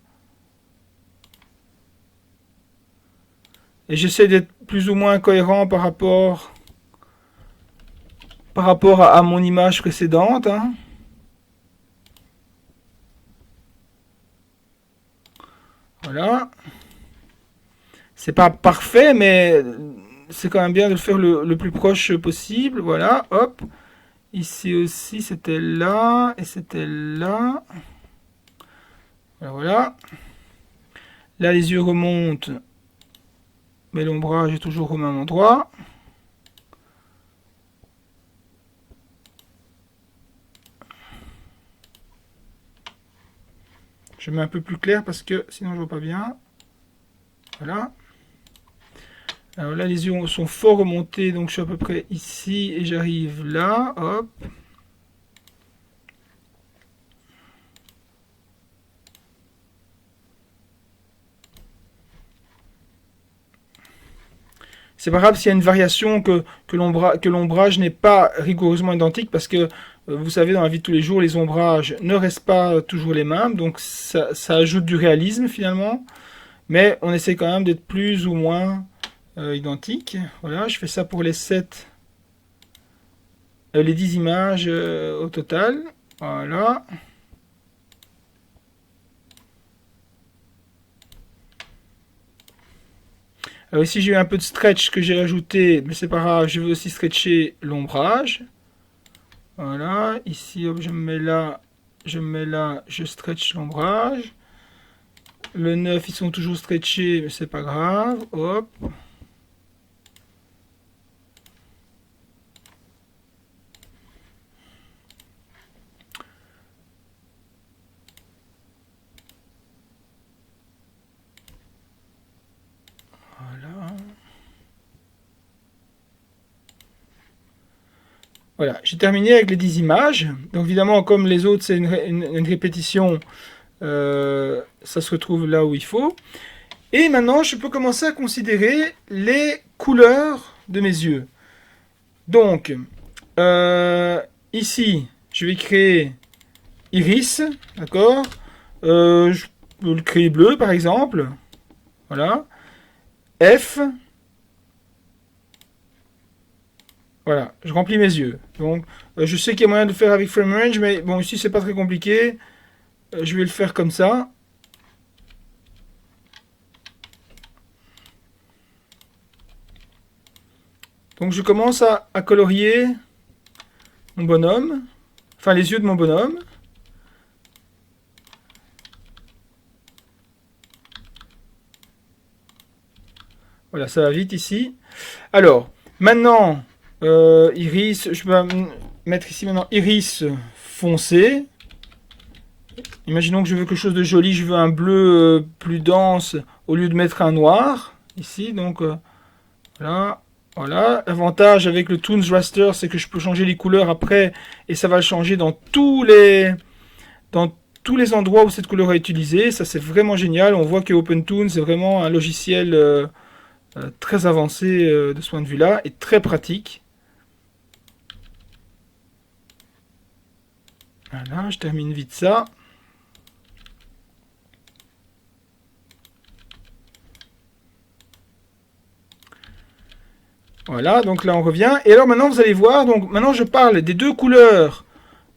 Et j'essaie d'être plus ou moins cohérent par rapport à mon image précédente, hein. Voilà. C'est pas parfait, mais c'est quand même bien de le faire le plus proche possible. Voilà, hop. Ici aussi, c'était là, et c'était là. Voilà. Là, les yeux remontent, mais l'ombrage est toujours au même endroit. Je mets un peu plus clair parce que sinon je vois pas bien. Voilà. Alors là, les yeux sont fort remontés, donc je suis à peu près ici et j'arrive là. Hop. C'est pas grave s'il y a une variation que l'ombrage n'est pas rigoureusement identique parce que vous savez, dans la vie de tous les jours, les ombrages ne restent pas toujours les mêmes, donc ça ajoute du réalisme finalement. Mais on essaie quand même d'être plus ou moins identique. Voilà, je fais ça pour les 10 images au total. Voilà. Alors ici j'ai eu un peu de stretch que j'ai ajouté, mais c'est pas grave, je vais aussi stretcher l'ombrage. Voilà, ici hop, je me mets là, je stretch l'ombrage. Le 9 ils sont toujours stretchés, mais c'est pas grave. Hop. Voilà, j'ai terminé avec les 10 images. Donc évidemment, comme les autres, c'est une répétition, ça se retrouve là où il faut. Et maintenant, je peux commencer à considérer les couleurs de mes yeux. Donc, ici, je vais créer iris, d'accord. peux le créer bleu par exemple. Voilà. F. Voilà, je remplis mes yeux. Donc, je sais qu'il y a moyen de faire avec frame range, mais bon, ici c'est pas très compliqué. Je vais le faire comme ça. Donc je commence à colorier mon bonhomme, enfin les yeux de mon bonhomme. Voilà, ça va vite ici. Alors, maintenant, iris, je vais mettre ici maintenant iris foncé. Imaginons que je veux quelque chose de joli, je veux un bleu plus dense au lieu de mettre un noir. Ici, donc voilà. Voilà, l'avantage avec le Toons Raster, c'est que je peux changer les couleurs après et ça va le changer dans tous les endroits où cette couleur est utilisée. Ça, c'est vraiment génial. On voit que OpenToon, c'est vraiment un logiciel très avancé de ce point de vue-là et très pratique. Voilà, je termine vite ça. Voilà, donc là on revient. Et alors maintenant vous allez voir, donc maintenant je parle des deux couleurs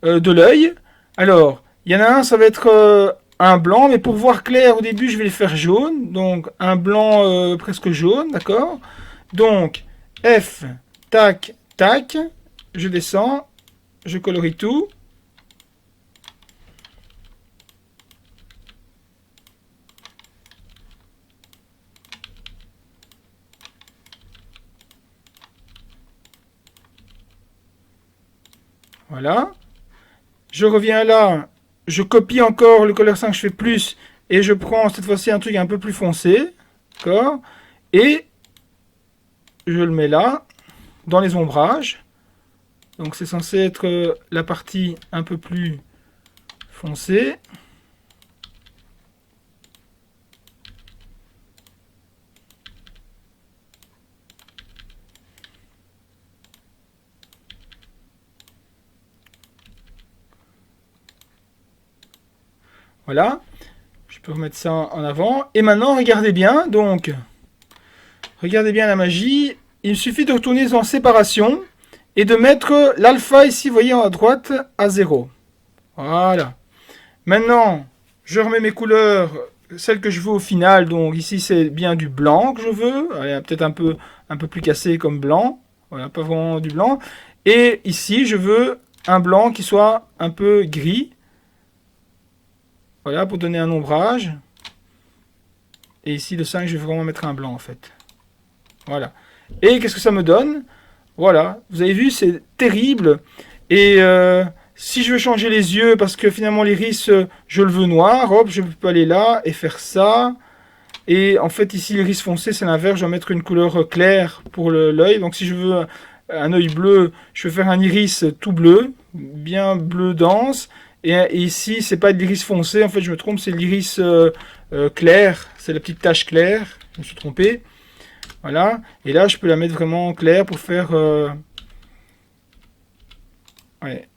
de l'œil. Alors, il y en a un, ça va être un blanc, mais pour voir clair au début, je vais le faire jaune. Donc un blanc presque jaune, d'accord. Donc F, tac, tac, je descends, je colorie tout. Voilà. Je reviens là, je copie encore le Color 5, je fais plus, et je prends cette fois-ci un truc un peu plus foncé, d'accord, et je le mets là, dans les ombrages. Donc c'est censé être la partie un peu plus foncée. Voilà, je peux remettre ça en avant. Et maintenant, regardez bien, donc, regardez bien la magie. Il suffit de retourner en séparation et de mettre l'alpha ici, vous voyez, à droite, à 0. Voilà. Maintenant, je remets mes couleurs, celles que je veux au final. Donc ici, c'est bien du blanc que je veux. Peut-être un peu plus cassé comme blanc. Voilà, pas vraiment du blanc. Et ici, je veux un blanc qui soit un peu gris. Voilà, pour donner un ombrage. Et ici, le 5, je vais vraiment mettre un blanc, en fait. Voilà. Et qu'est-ce que ça me donne? Voilà. Vous avez vu, c'est terrible. Et si je veux changer les yeux, parce que finalement, l'iris, je le veux noir, hop, je peux aller là et faire ça. Et en fait, ici, l'iris foncé, c'est l'inverse. Je dois mettre une couleur claire pour l'œil. Donc, si je veux un œil bleu, je vais faire un iris tout bleu, bien bleu dense. Et ici, c'est pas de l'iris foncé, en fait, je me trompe, c'est l'iris clair. C'est la petite tache claire. Je me suis trompé. Voilà. Et là, je peux la mettre vraiment claire pour faire... ouais,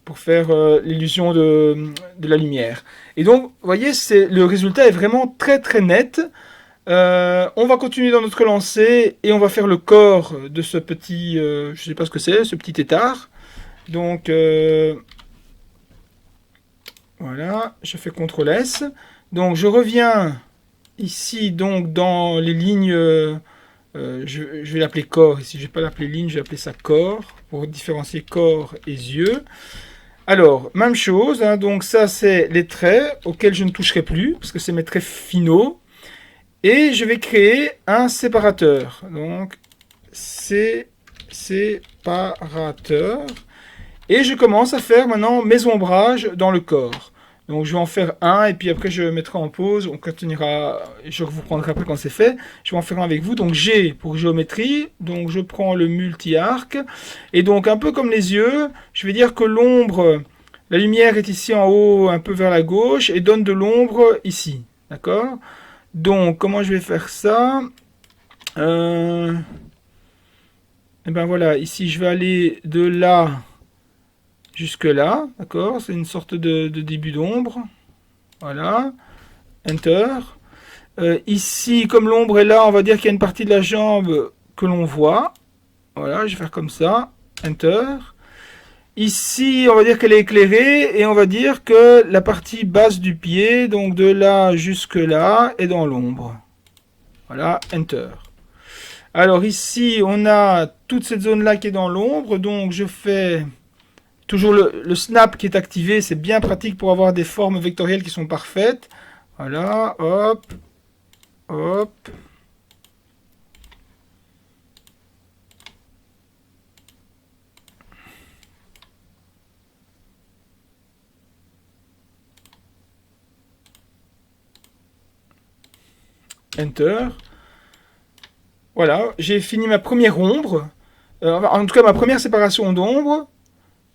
pour faire l'illusion de la lumière. Et donc, vous voyez, le résultat est vraiment très très net. On va continuer dans notre lancée et on va faire le corps de ce petit, je ne sais pas ce que c'est, ce petit tétard. Donc, voilà, je fais CTRL S. Donc, je reviens ici, donc, dans les lignes, je vais l'appeler corps ici, je ne vais pas l'appeler ligne, je vais appeler ça corps, pour différencier corps et yeux. Alors, même chose, hein, donc ça, c'est les traits auxquels je ne toucherai plus, parce que c'est mes traits finaux. Et je vais créer un séparateur. Donc, séparateur. Et je commence à faire maintenant mes ombrages dans le corps. Donc je vais en faire un et puis après je mettrai en pause, on continuera, je vous prendrai après quand c'est fait. Je vais en faire un avec vous. Donc G pour géométrie, donc je prends le multi-arc. Et donc un peu comme les yeux, je vais dire que l'ombre, la lumière est ici en haut, un peu vers la gauche, et donne de l'ombre ici. D'accord? Donc comment je vais faire ça? Et ben voilà, ici je vais aller de là jusque là, d'accord? C'est une sorte de début d'ombre. Voilà. Enter. Ici, comme l'ombre est là, on va dire qu'il y a une partie de la jambe que l'on voit. Voilà, je vais faire comme ça. Enter. Ici, on va dire qu'elle est éclairée et on va dire que la partie basse du pied, donc de là jusque là, est dans l'ombre. Voilà, Enter. Alors ici, on a toute cette zone-là qui est dans l'ombre, donc je fais toujours le snap qui est activé, c'est bien pratique pour avoir des formes vectorielles qui sont parfaites. Voilà, hop, hop. Enter. Voilà, j'ai fini ma première ombre. En tout cas, ma première séparation d'ombre.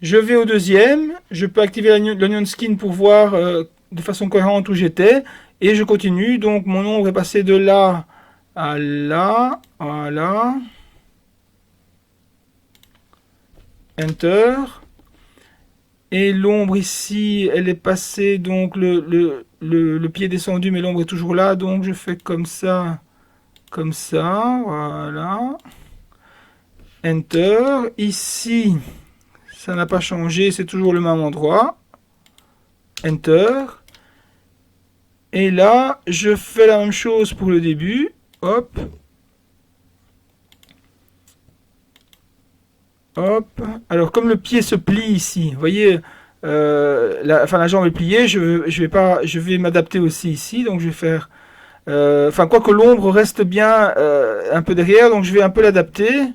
Je vais au deuxième. Je peux activer l'onion skin pour voir de façon cohérente où j'étais. Et je continue. Donc, mon ombre est passée de là à là. Voilà. Enter. Et l'ombre ici, elle est passée. Donc, le pied est descendu, mais l'ombre est toujours là. Donc, je fais comme ça. Comme ça. Voilà. Enter. Ici, ça n'a pas changé, c'est toujours le même endroit. Enter. Et là, je fais la même chose pour le début. Hop. Hop. Alors, comme le pied se plie ici, vous voyez, la jambe est pliée, je vais m'adapter aussi ici. Donc, je vais faire... quoique l'ombre reste bien un peu derrière, donc je vais un peu l'adapter.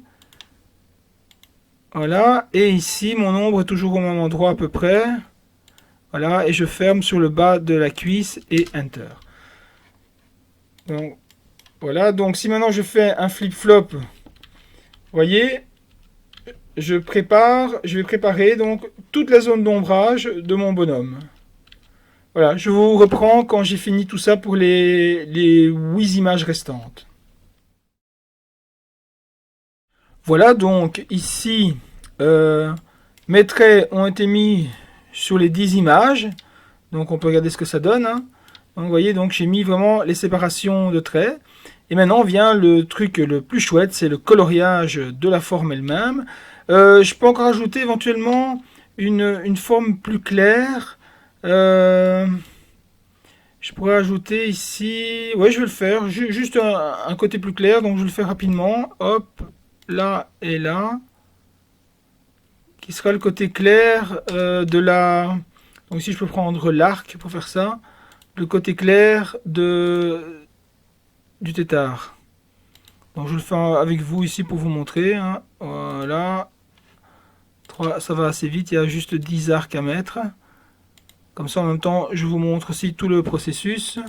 Voilà, et ici, mon ombre est toujours au même endroit à peu près. Voilà, et je ferme sur le bas de la cuisse et Enter. Donc, voilà, donc si maintenant je fais un flip-flop, vous voyez, je vais préparer donc toute la zone d'ombrage de mon bonhomme. Voilà, je vous reprends quand j'ai fini tout ça pour les 8 images restantes. Voilà, donc ici, mes traits ont été mis sur les 10 images. Donc on peut regarder ce que ça donne. Hein. Donc vous voyez, donc j'ai mis vraiment les séparations de traits. Et maintenant vient le truc le plus chouette, c'est le coloriage de la forme elle-même. Je peux encore ajouter éventuellement une forme plus claire. Je pourrais ajouter ici... Ouais, je vais le faire. Juste un côté plus clair, donc je le fais rapidement. Hop, là et là. Qui sera le côté clair de la... Donc ici, je peux prendre l'arc pour faire ça. Le côté clair du tétard. Donc je le fais avec vous ici pour vous montrer. Hein. Voilà. 3, ça va assez vite, il y a juste 10 arcs à mettre. Comme ça, en même temps, je vous montre aussi tout le processus.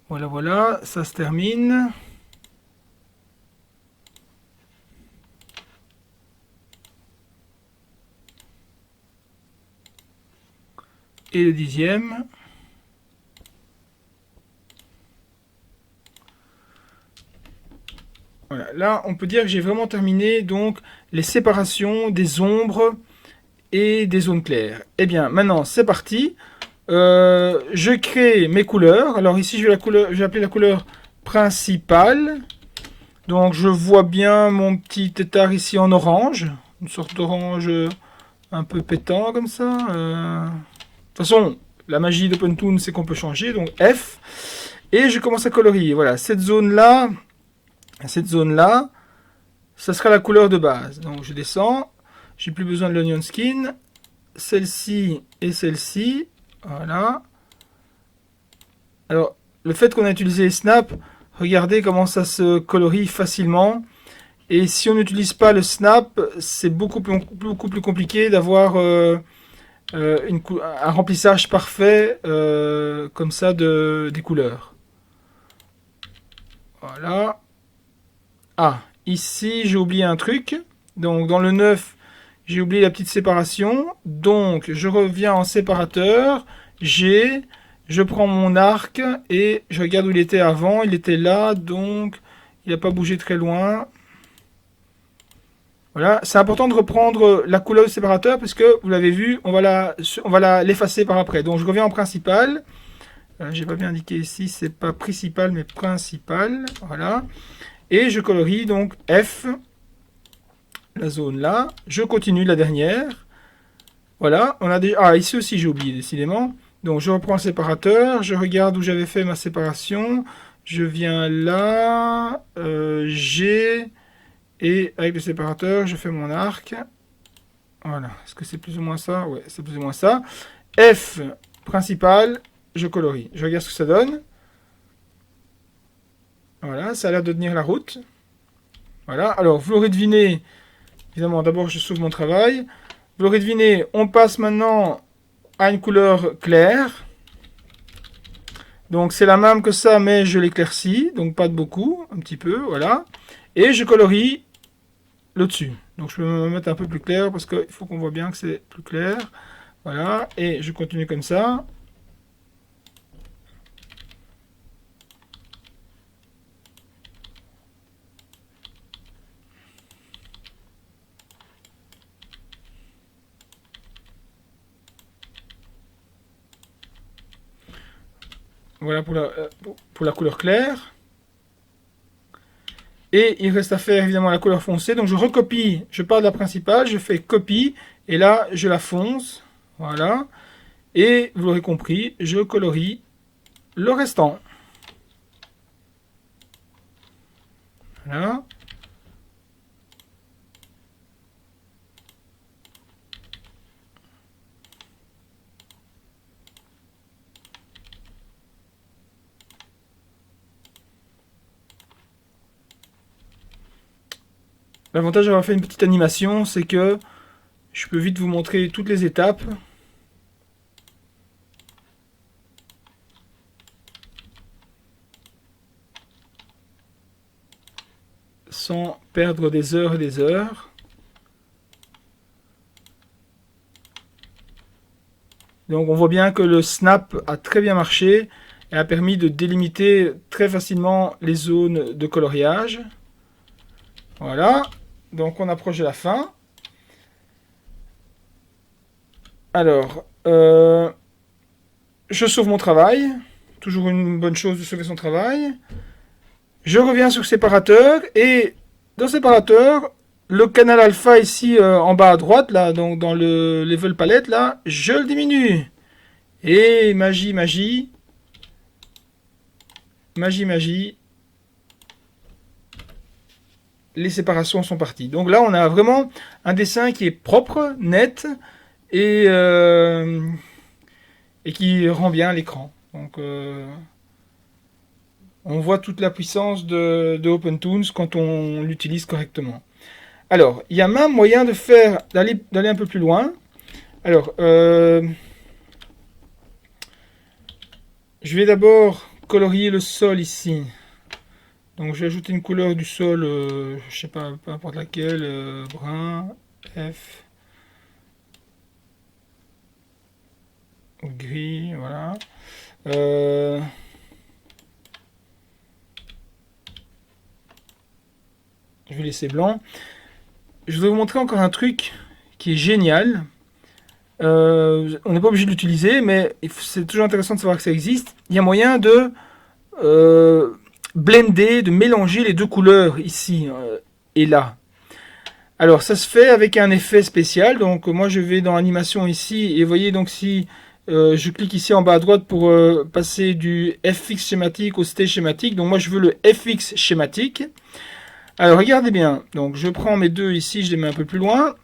Voilà, voilà, ça se termine. Et le 10e. Voilà, là, on peut dire que j'ai vraiment terminé donc les séparations des ombres et des zones claires. Eh bien, maintenant, c'est parti. Je crée mes couleurs. Alors ici, je vais appeler la couleur principale. Donc, je vois bien mon petit tétard ici en orange. Une sorte d'orange un peu pétant comme ça. De toute façon, la magie d'OpenToon, c'est qu'on peut changer. Donc, F. Et je commence à colorier. Voilà, cette zone-là, ça sera la couleur de base. Donc, je descends. J'ai plus besoin de l'onion skin. Celle-ci et celle-ci. Voilà. Alors, le fait qu'on a utilisé les snaps, regardez comment ça se colorie facilement. Et si on n'utilise pas le snap, c'est beaucoup plus compliqué d'avoir un remplissage parfait comme ça des couleurs. Voilà. Ah, ici, j'ai oublié un truc. Donc, dans le 9, j'ai oublié la petite séparation. Donc, je reviens en séparateur. G. Je prends mon arc et je regarde où il était avant. Il était là, donc il n'a pas bougé très loin. Voilà, c'est important de reprendre la couleur du séparateur parce que vous l'avez vu, on va l'effacer par après. Donc je reviens en principal. J'ai pas bien indiqué ici, c'est pas principal mais principal. Voilà. Et je colorie donc F, la zone là. Je continue la dernière. Voilà, on a déjà. Ah, ici aussi j'ai oublié décidément. Donc je reprends le séparateur, je regarde où j'avais fait ma séparation. Je viens là, G, et avec le séparateur, je fais mon arc. Voilà, est-ce que c'est plus ou moins ça? Ouais, c'est plus ou moins ça. F, principal, je colorie. Je regarde ce que ça donne. Voilà, ça a l'air de tenir la route. Voilà, alors vous l'aurez deviné, évidemment, d'abord je sauve mon travail. Vous l'aurez deviné, on passe maintenant à une couleur claire. Donc c'est la même que ça, mais je l'éclaircis, donc pas de beaucoup, un petit peu, voilà. Et je colorie le dessus. Donc je peux me mettre un peu plus clair parce qu'il faut qu'on voit bien que c'est plus clair. Voilà, et je continue comme ça. Voilà pour la couleur claire. Et il reste à faire évidemment la couleur foncée. Donc je recopie, je pars de la principale, je fais copie, et là je la fonce. Voilà. Et vous l'aurez compris, je colorie le restant. Voilà. L'avantage d'avoir fait une petite animation, c'est que je peux vite vous montrer toutes les étapes. Sans perdre des heures et des heures. Donc on voit bien que le snap a très bien marché et a permis de délimiter très facilement les zones de coloriage. Voilà, donc on approche de la fin. Alors, je sauve mon travail. Toujours une bonne chose de sauver son travail. Je reviens sur séparateur et dans séparateur, le canal alpha ici en bas à droite, là, donc dans le level palette, là, je le diminue. Et magie, magie. Magie, magie. Les séparations sont parties. Donc là, on a vraiment un dessin qui est propre, net et qui rend bien l'écran. Donc on voit toute la puissance de OpenToonz quand on l'utilise correctement. Alors, il y a même moyen de faire d'aller un peu plus loin. Alors, je vais d'abord colorier le sol ici. Donc, je vais ajouter une couleur du sol, je sais pas, peu importe laquelle, brun, F, gris, voilà. Je vais laisser blanc. Je voudrais vous montrer encore un truc qui est génial. On n'est pas obligé de l'utiliser, mais c'est toujours intéressant de savoir que ça existe. Il y a moyen de blender, de mélanger les deux couleurs ici et là. Alors ça se fait avec un effet spécial. Donc moi je vais dans animation ici et vous voyez donc si je clique ici en bas à droite pour passer du FX schématique au stage schématique. Donc moi je veux le FX schématique. Alors regardez bien, donc je prends mes deux ici, je les mets un peu plus loin,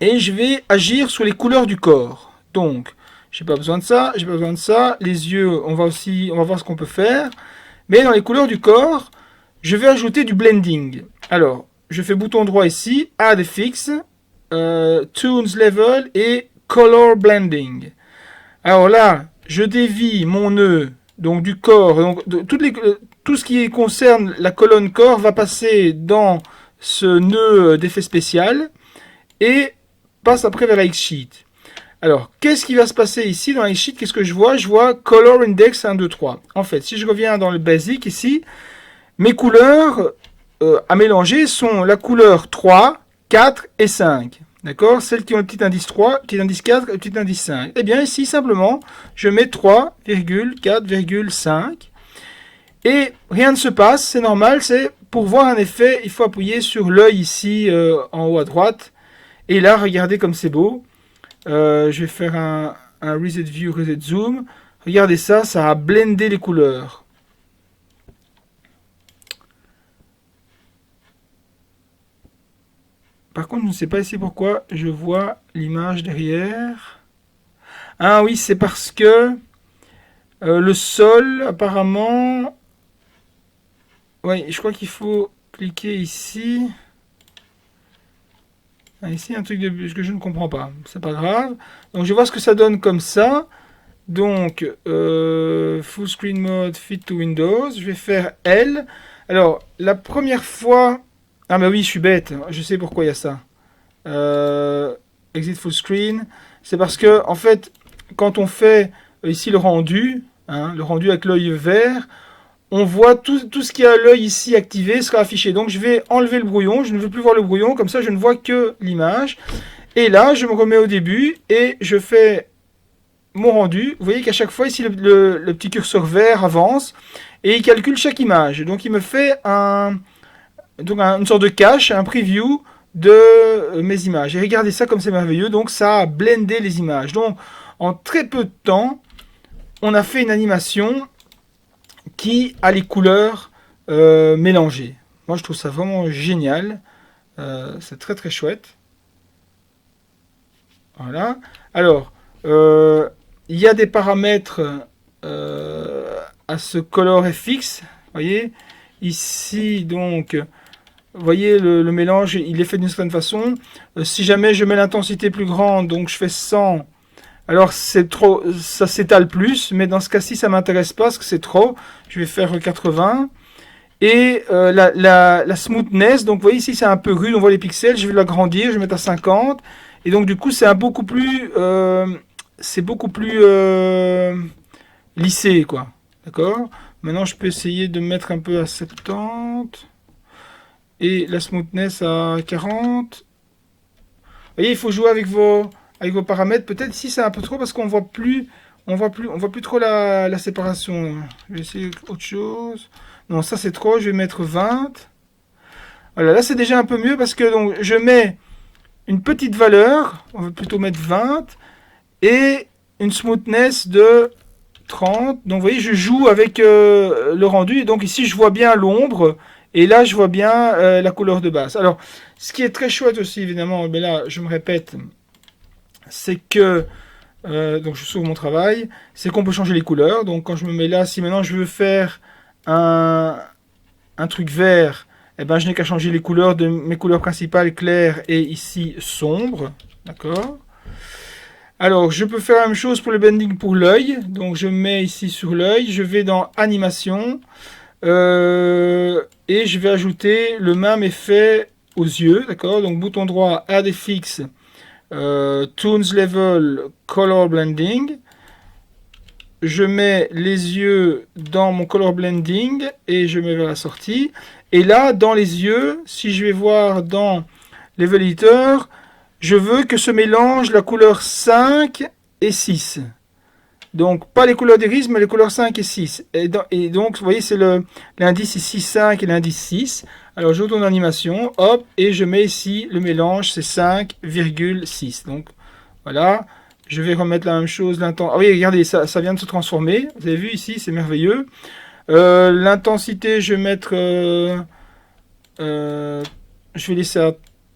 et je vais agir sur les couleurs du corps. Donc, j'ai pas besoin de ça, j'ai pas besoin de ça, les yeux, on va voir ce qu'on peut faire, mais dans les couleurs du corps, je vais ajouter du blending. Alors, je fais bouton droit ici, Add FX, Toons Level et Color Blending. Alors là, je dévie mon nœud, donc du corps, donc tout ce qui concerne la colonne corps va passer dans ce nœud d'effet spécial et passe après vers la X-Sheet. Alors, qu'est-ce qui va se passer ici dans la X-Sheet? Qu'est-ce que je vois? Je vois Color Index 1, 2, 3. En fait, si je reviens dans le Basic ici, mes couleurs à mélanger sont la couleur 3, 4 et 5. D'accord? Celles qui ont le petit indice 3, le petit indice 4 et le petit indice 5. Eh bien, ici, simplement, je mets 3,4,5. Et rien ne se passe, c'est normal. C'est pour voir un effet, il faut appuyer sur l'œil ici en haut à droite. Et là, regardez comme c'est beau. Je vais faire un Reset View, Reset Zoom. Regardez ça, ça a blendé les couleurs. Par contre, je ne sais pas ici pourquoi je vois l'image derrière. Ah oui, c'est parce que le sol, apparemment... Oui, je crois qu'il faut cliquer ici. Ah, ici, un truc que je ne comprends pas. C'est pas grave. Donc, je vois ce que ça donne comme ça. Donc, Full Screen Mode, Fit to Windows. Je vais faire L. Alors, la première fois... Ah, mais oui, je suis bête. Je sais pourquoi il y a ça. Exit Full Screen. C'est parce que, en fait, quand on fait ici le rendu avec l'œil vert, on voit tout ce qui a l'œil ici activé sera affiché. Donc, je vais enlever le brouillon. Je ne veux plus voir le brouillon. Comme ça, je ne vois que l'image. Et là, je me remets au début et je fais mon rendu. Vous voyez qu'à chaque fois, ici, le petit curseur vert avance et il calcule chaque image. Donc, il me fait une sorte de cache, un preview de mes images. Et regardez ça comme c'est merveilleux. Donc, ça a blendé les images. Donc, en très peu de temps, on a fait une animation qui a les couleurs mélangées. Moi, je trouve ça vraiment génial. C'est très, très chouette. Voilà. Alors, il y a des paramètres à ce color FX. Vous voyez, ici, donc, vous voyez le mélange, il est fait d'une certaine façon. Si jamais je mets l'intensité plus grande, donc je fais 100, alors c'est trop, ça s'étale plus, mais dans ce cas-ci, ça m'intéresse pas parce que c'est trop. Je vais faire 80. Et la smoothness, donc vous voyez ici, c'est un peu rude, on voit les pixels, je vais l'agrandir, je vais mettre à 50. Et donc du coup, c'est beaucoup plus lissé, quoi. D'accord? Maintenant, je peux essayer de mettre un peu à 70 et la smoothness à 40. Vous voyez, il faut jouer avec vos paramètres. Peut-être ici, c'est un peu trop parce qu'on voit plus, on voit plus trop la séparation. Je vais essayer autre chose. Non, ça c'est trop. Je vais mettre 20. Voilà, là c'est déjà un peu mieux parce que donc je mets une petite valeur. On va plutôt mettre 20 et une smoothness de 30. Donc vous voyez, je joue avec le rendu. Et donc ici, je vois bien l'ombre. Et là, je vois bien la couleur de base. Alors, ce qui est très chouette aussi, évidemment, mais là, je me répète, c'est que, donc je s'ouvre mon travail, c'est qu'on peut changer les couleurs. Donc quand je me mets là, si maintenant je veux faire un truc vert, eh ben, je n'ai qu'à changer les couleurs de mes couleurs principales, claires, et ici, sombre. D'accord? Alors, je peux faire la même chose pour le blending pour l'œil. Donc, je mets ici sur l'œil. Je vais dans Animation. Et je vais ajouter le même effet aux yeux. D'accord? Donc, bouton droit, Add FX, Tones Level, Color Blending. Je mets les yeux dans mon Color Blending et je mets vers la sortie. Et là, dans les yeux, si je vais voir dans Level Editor, je veux que se mélange la couleur 5 et 6. Donc, pas les couleurs d'iris, mais les couleurs 5 et 6. Et donc, vous voyez, c'est l'indice ici 5 et l'indice 6. Alors, je retourne en animation, hop, et je mets ici le mélange, c'est 5,6. Donc, voilà. Je vais remettre la même chose. Ah oui, regardez, ça vient de se transformer. Vous avez vu ici, c'est merveilleux. L'intensité, je vais mettre... je vais laisser à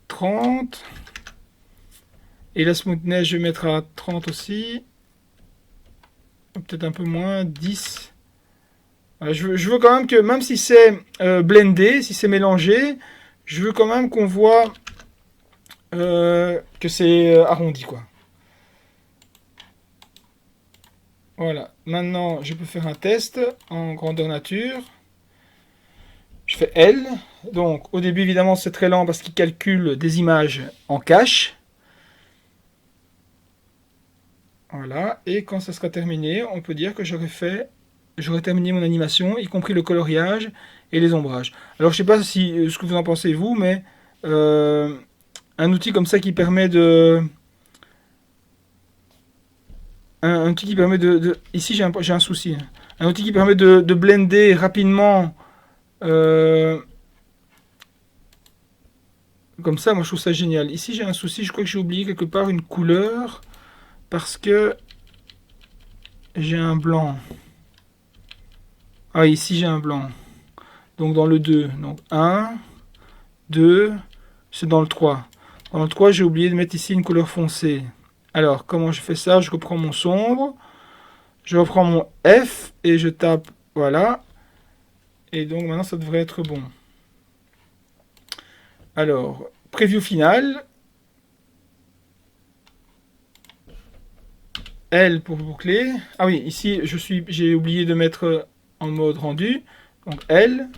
30. Et la smoothness, je vais mettre à 30 aussi. Peut-être un peu moins, 10. Voilà, je veux quand même que, même si c'est blendé, si c'est mélangé, je veux quand même qu'on voit que c'est arrondi, quoi. Voilà. Maintenant, je peux faire un test en grandeur nature. Je fais L. Donc au début évidemment c'est très lent parce qu'il calcule des images en cache. Voilà, et quand ça sera terminé, on peut dire que j'aurais terminé mon animation, y compris le coloriage et les ombrages. Alors je sais pas si ce que vous en pensez vous, mais un outil comme ça qui permet de un outil qui permet ici j'ai un souci. Un outil qui permet de blender rapidement comme ça, moi je trouve ça génial. Ici j'ai un souci, je crois que j'ai oublié quelque part une couleur parce que j'ai un blanc. Ah, ici j'ai un blanc. Donc dans le 2. Donc 1, 2, c'est dans le 3. Dans le 3, j'ai oublié de mettre ici une couleur foncée. Alors, comment je fais ça? Je reprends mon sombre, je reprends mon F et je tape, voilà. Et donc maintenant, ça devrait être bon. Alors, preview final. L pour boucler. Ah oui, ici, j'ai oublié de mettre en mode rendu. Donc L.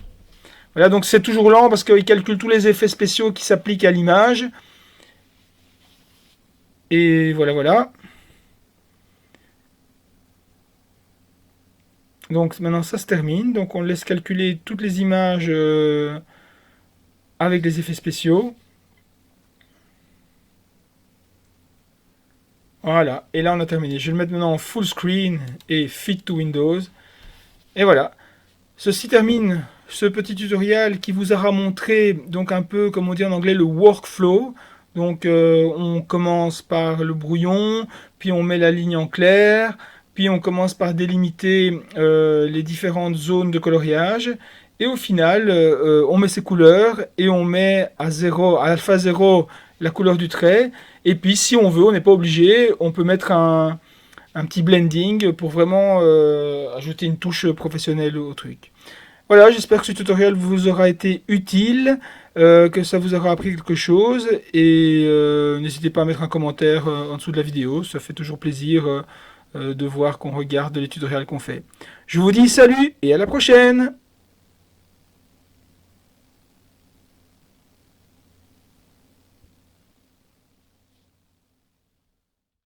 Voilà, donc c'est toujours lent parce qu'il calcule tous les effets spéciaux qui s'appliquent à l'image. Et voilà, voilà. Donc maintenant ça se termine. Donc on laisse calculer toutes les images avec les effets spéciaux. Voilà, et là on a terminé. Je vais le mettre maintenant en full screen et fit to Windows. Et voilà. Ceci termine ce petit tutoriel qui vous aura montré donc un peu, comme on dit en anglais, le workflow. Donc on commence par le brouillon, puis on met la ligne en clair, puis on commence par délimiter les différentes zones de coloriage. Et au final, on met ses couleurs et on met à 0, à alpha 0 la couleur du trait. Et puis si on veut, on n'est pas obligé, on peut mettre un petit blending pour vraiment ajouter une touche professionnelle au truc. Voilà, j'espère que ce tutoriel vous aura été utile, que ça vous aura appris quelque chose, et n'hésitez pas à mettre un commentaire en dessous de la vidéo, ça fait toujours plaisir de voir qu'on regarde les tutoriels qu'on fait. Je vous dis salut et à la prochaine!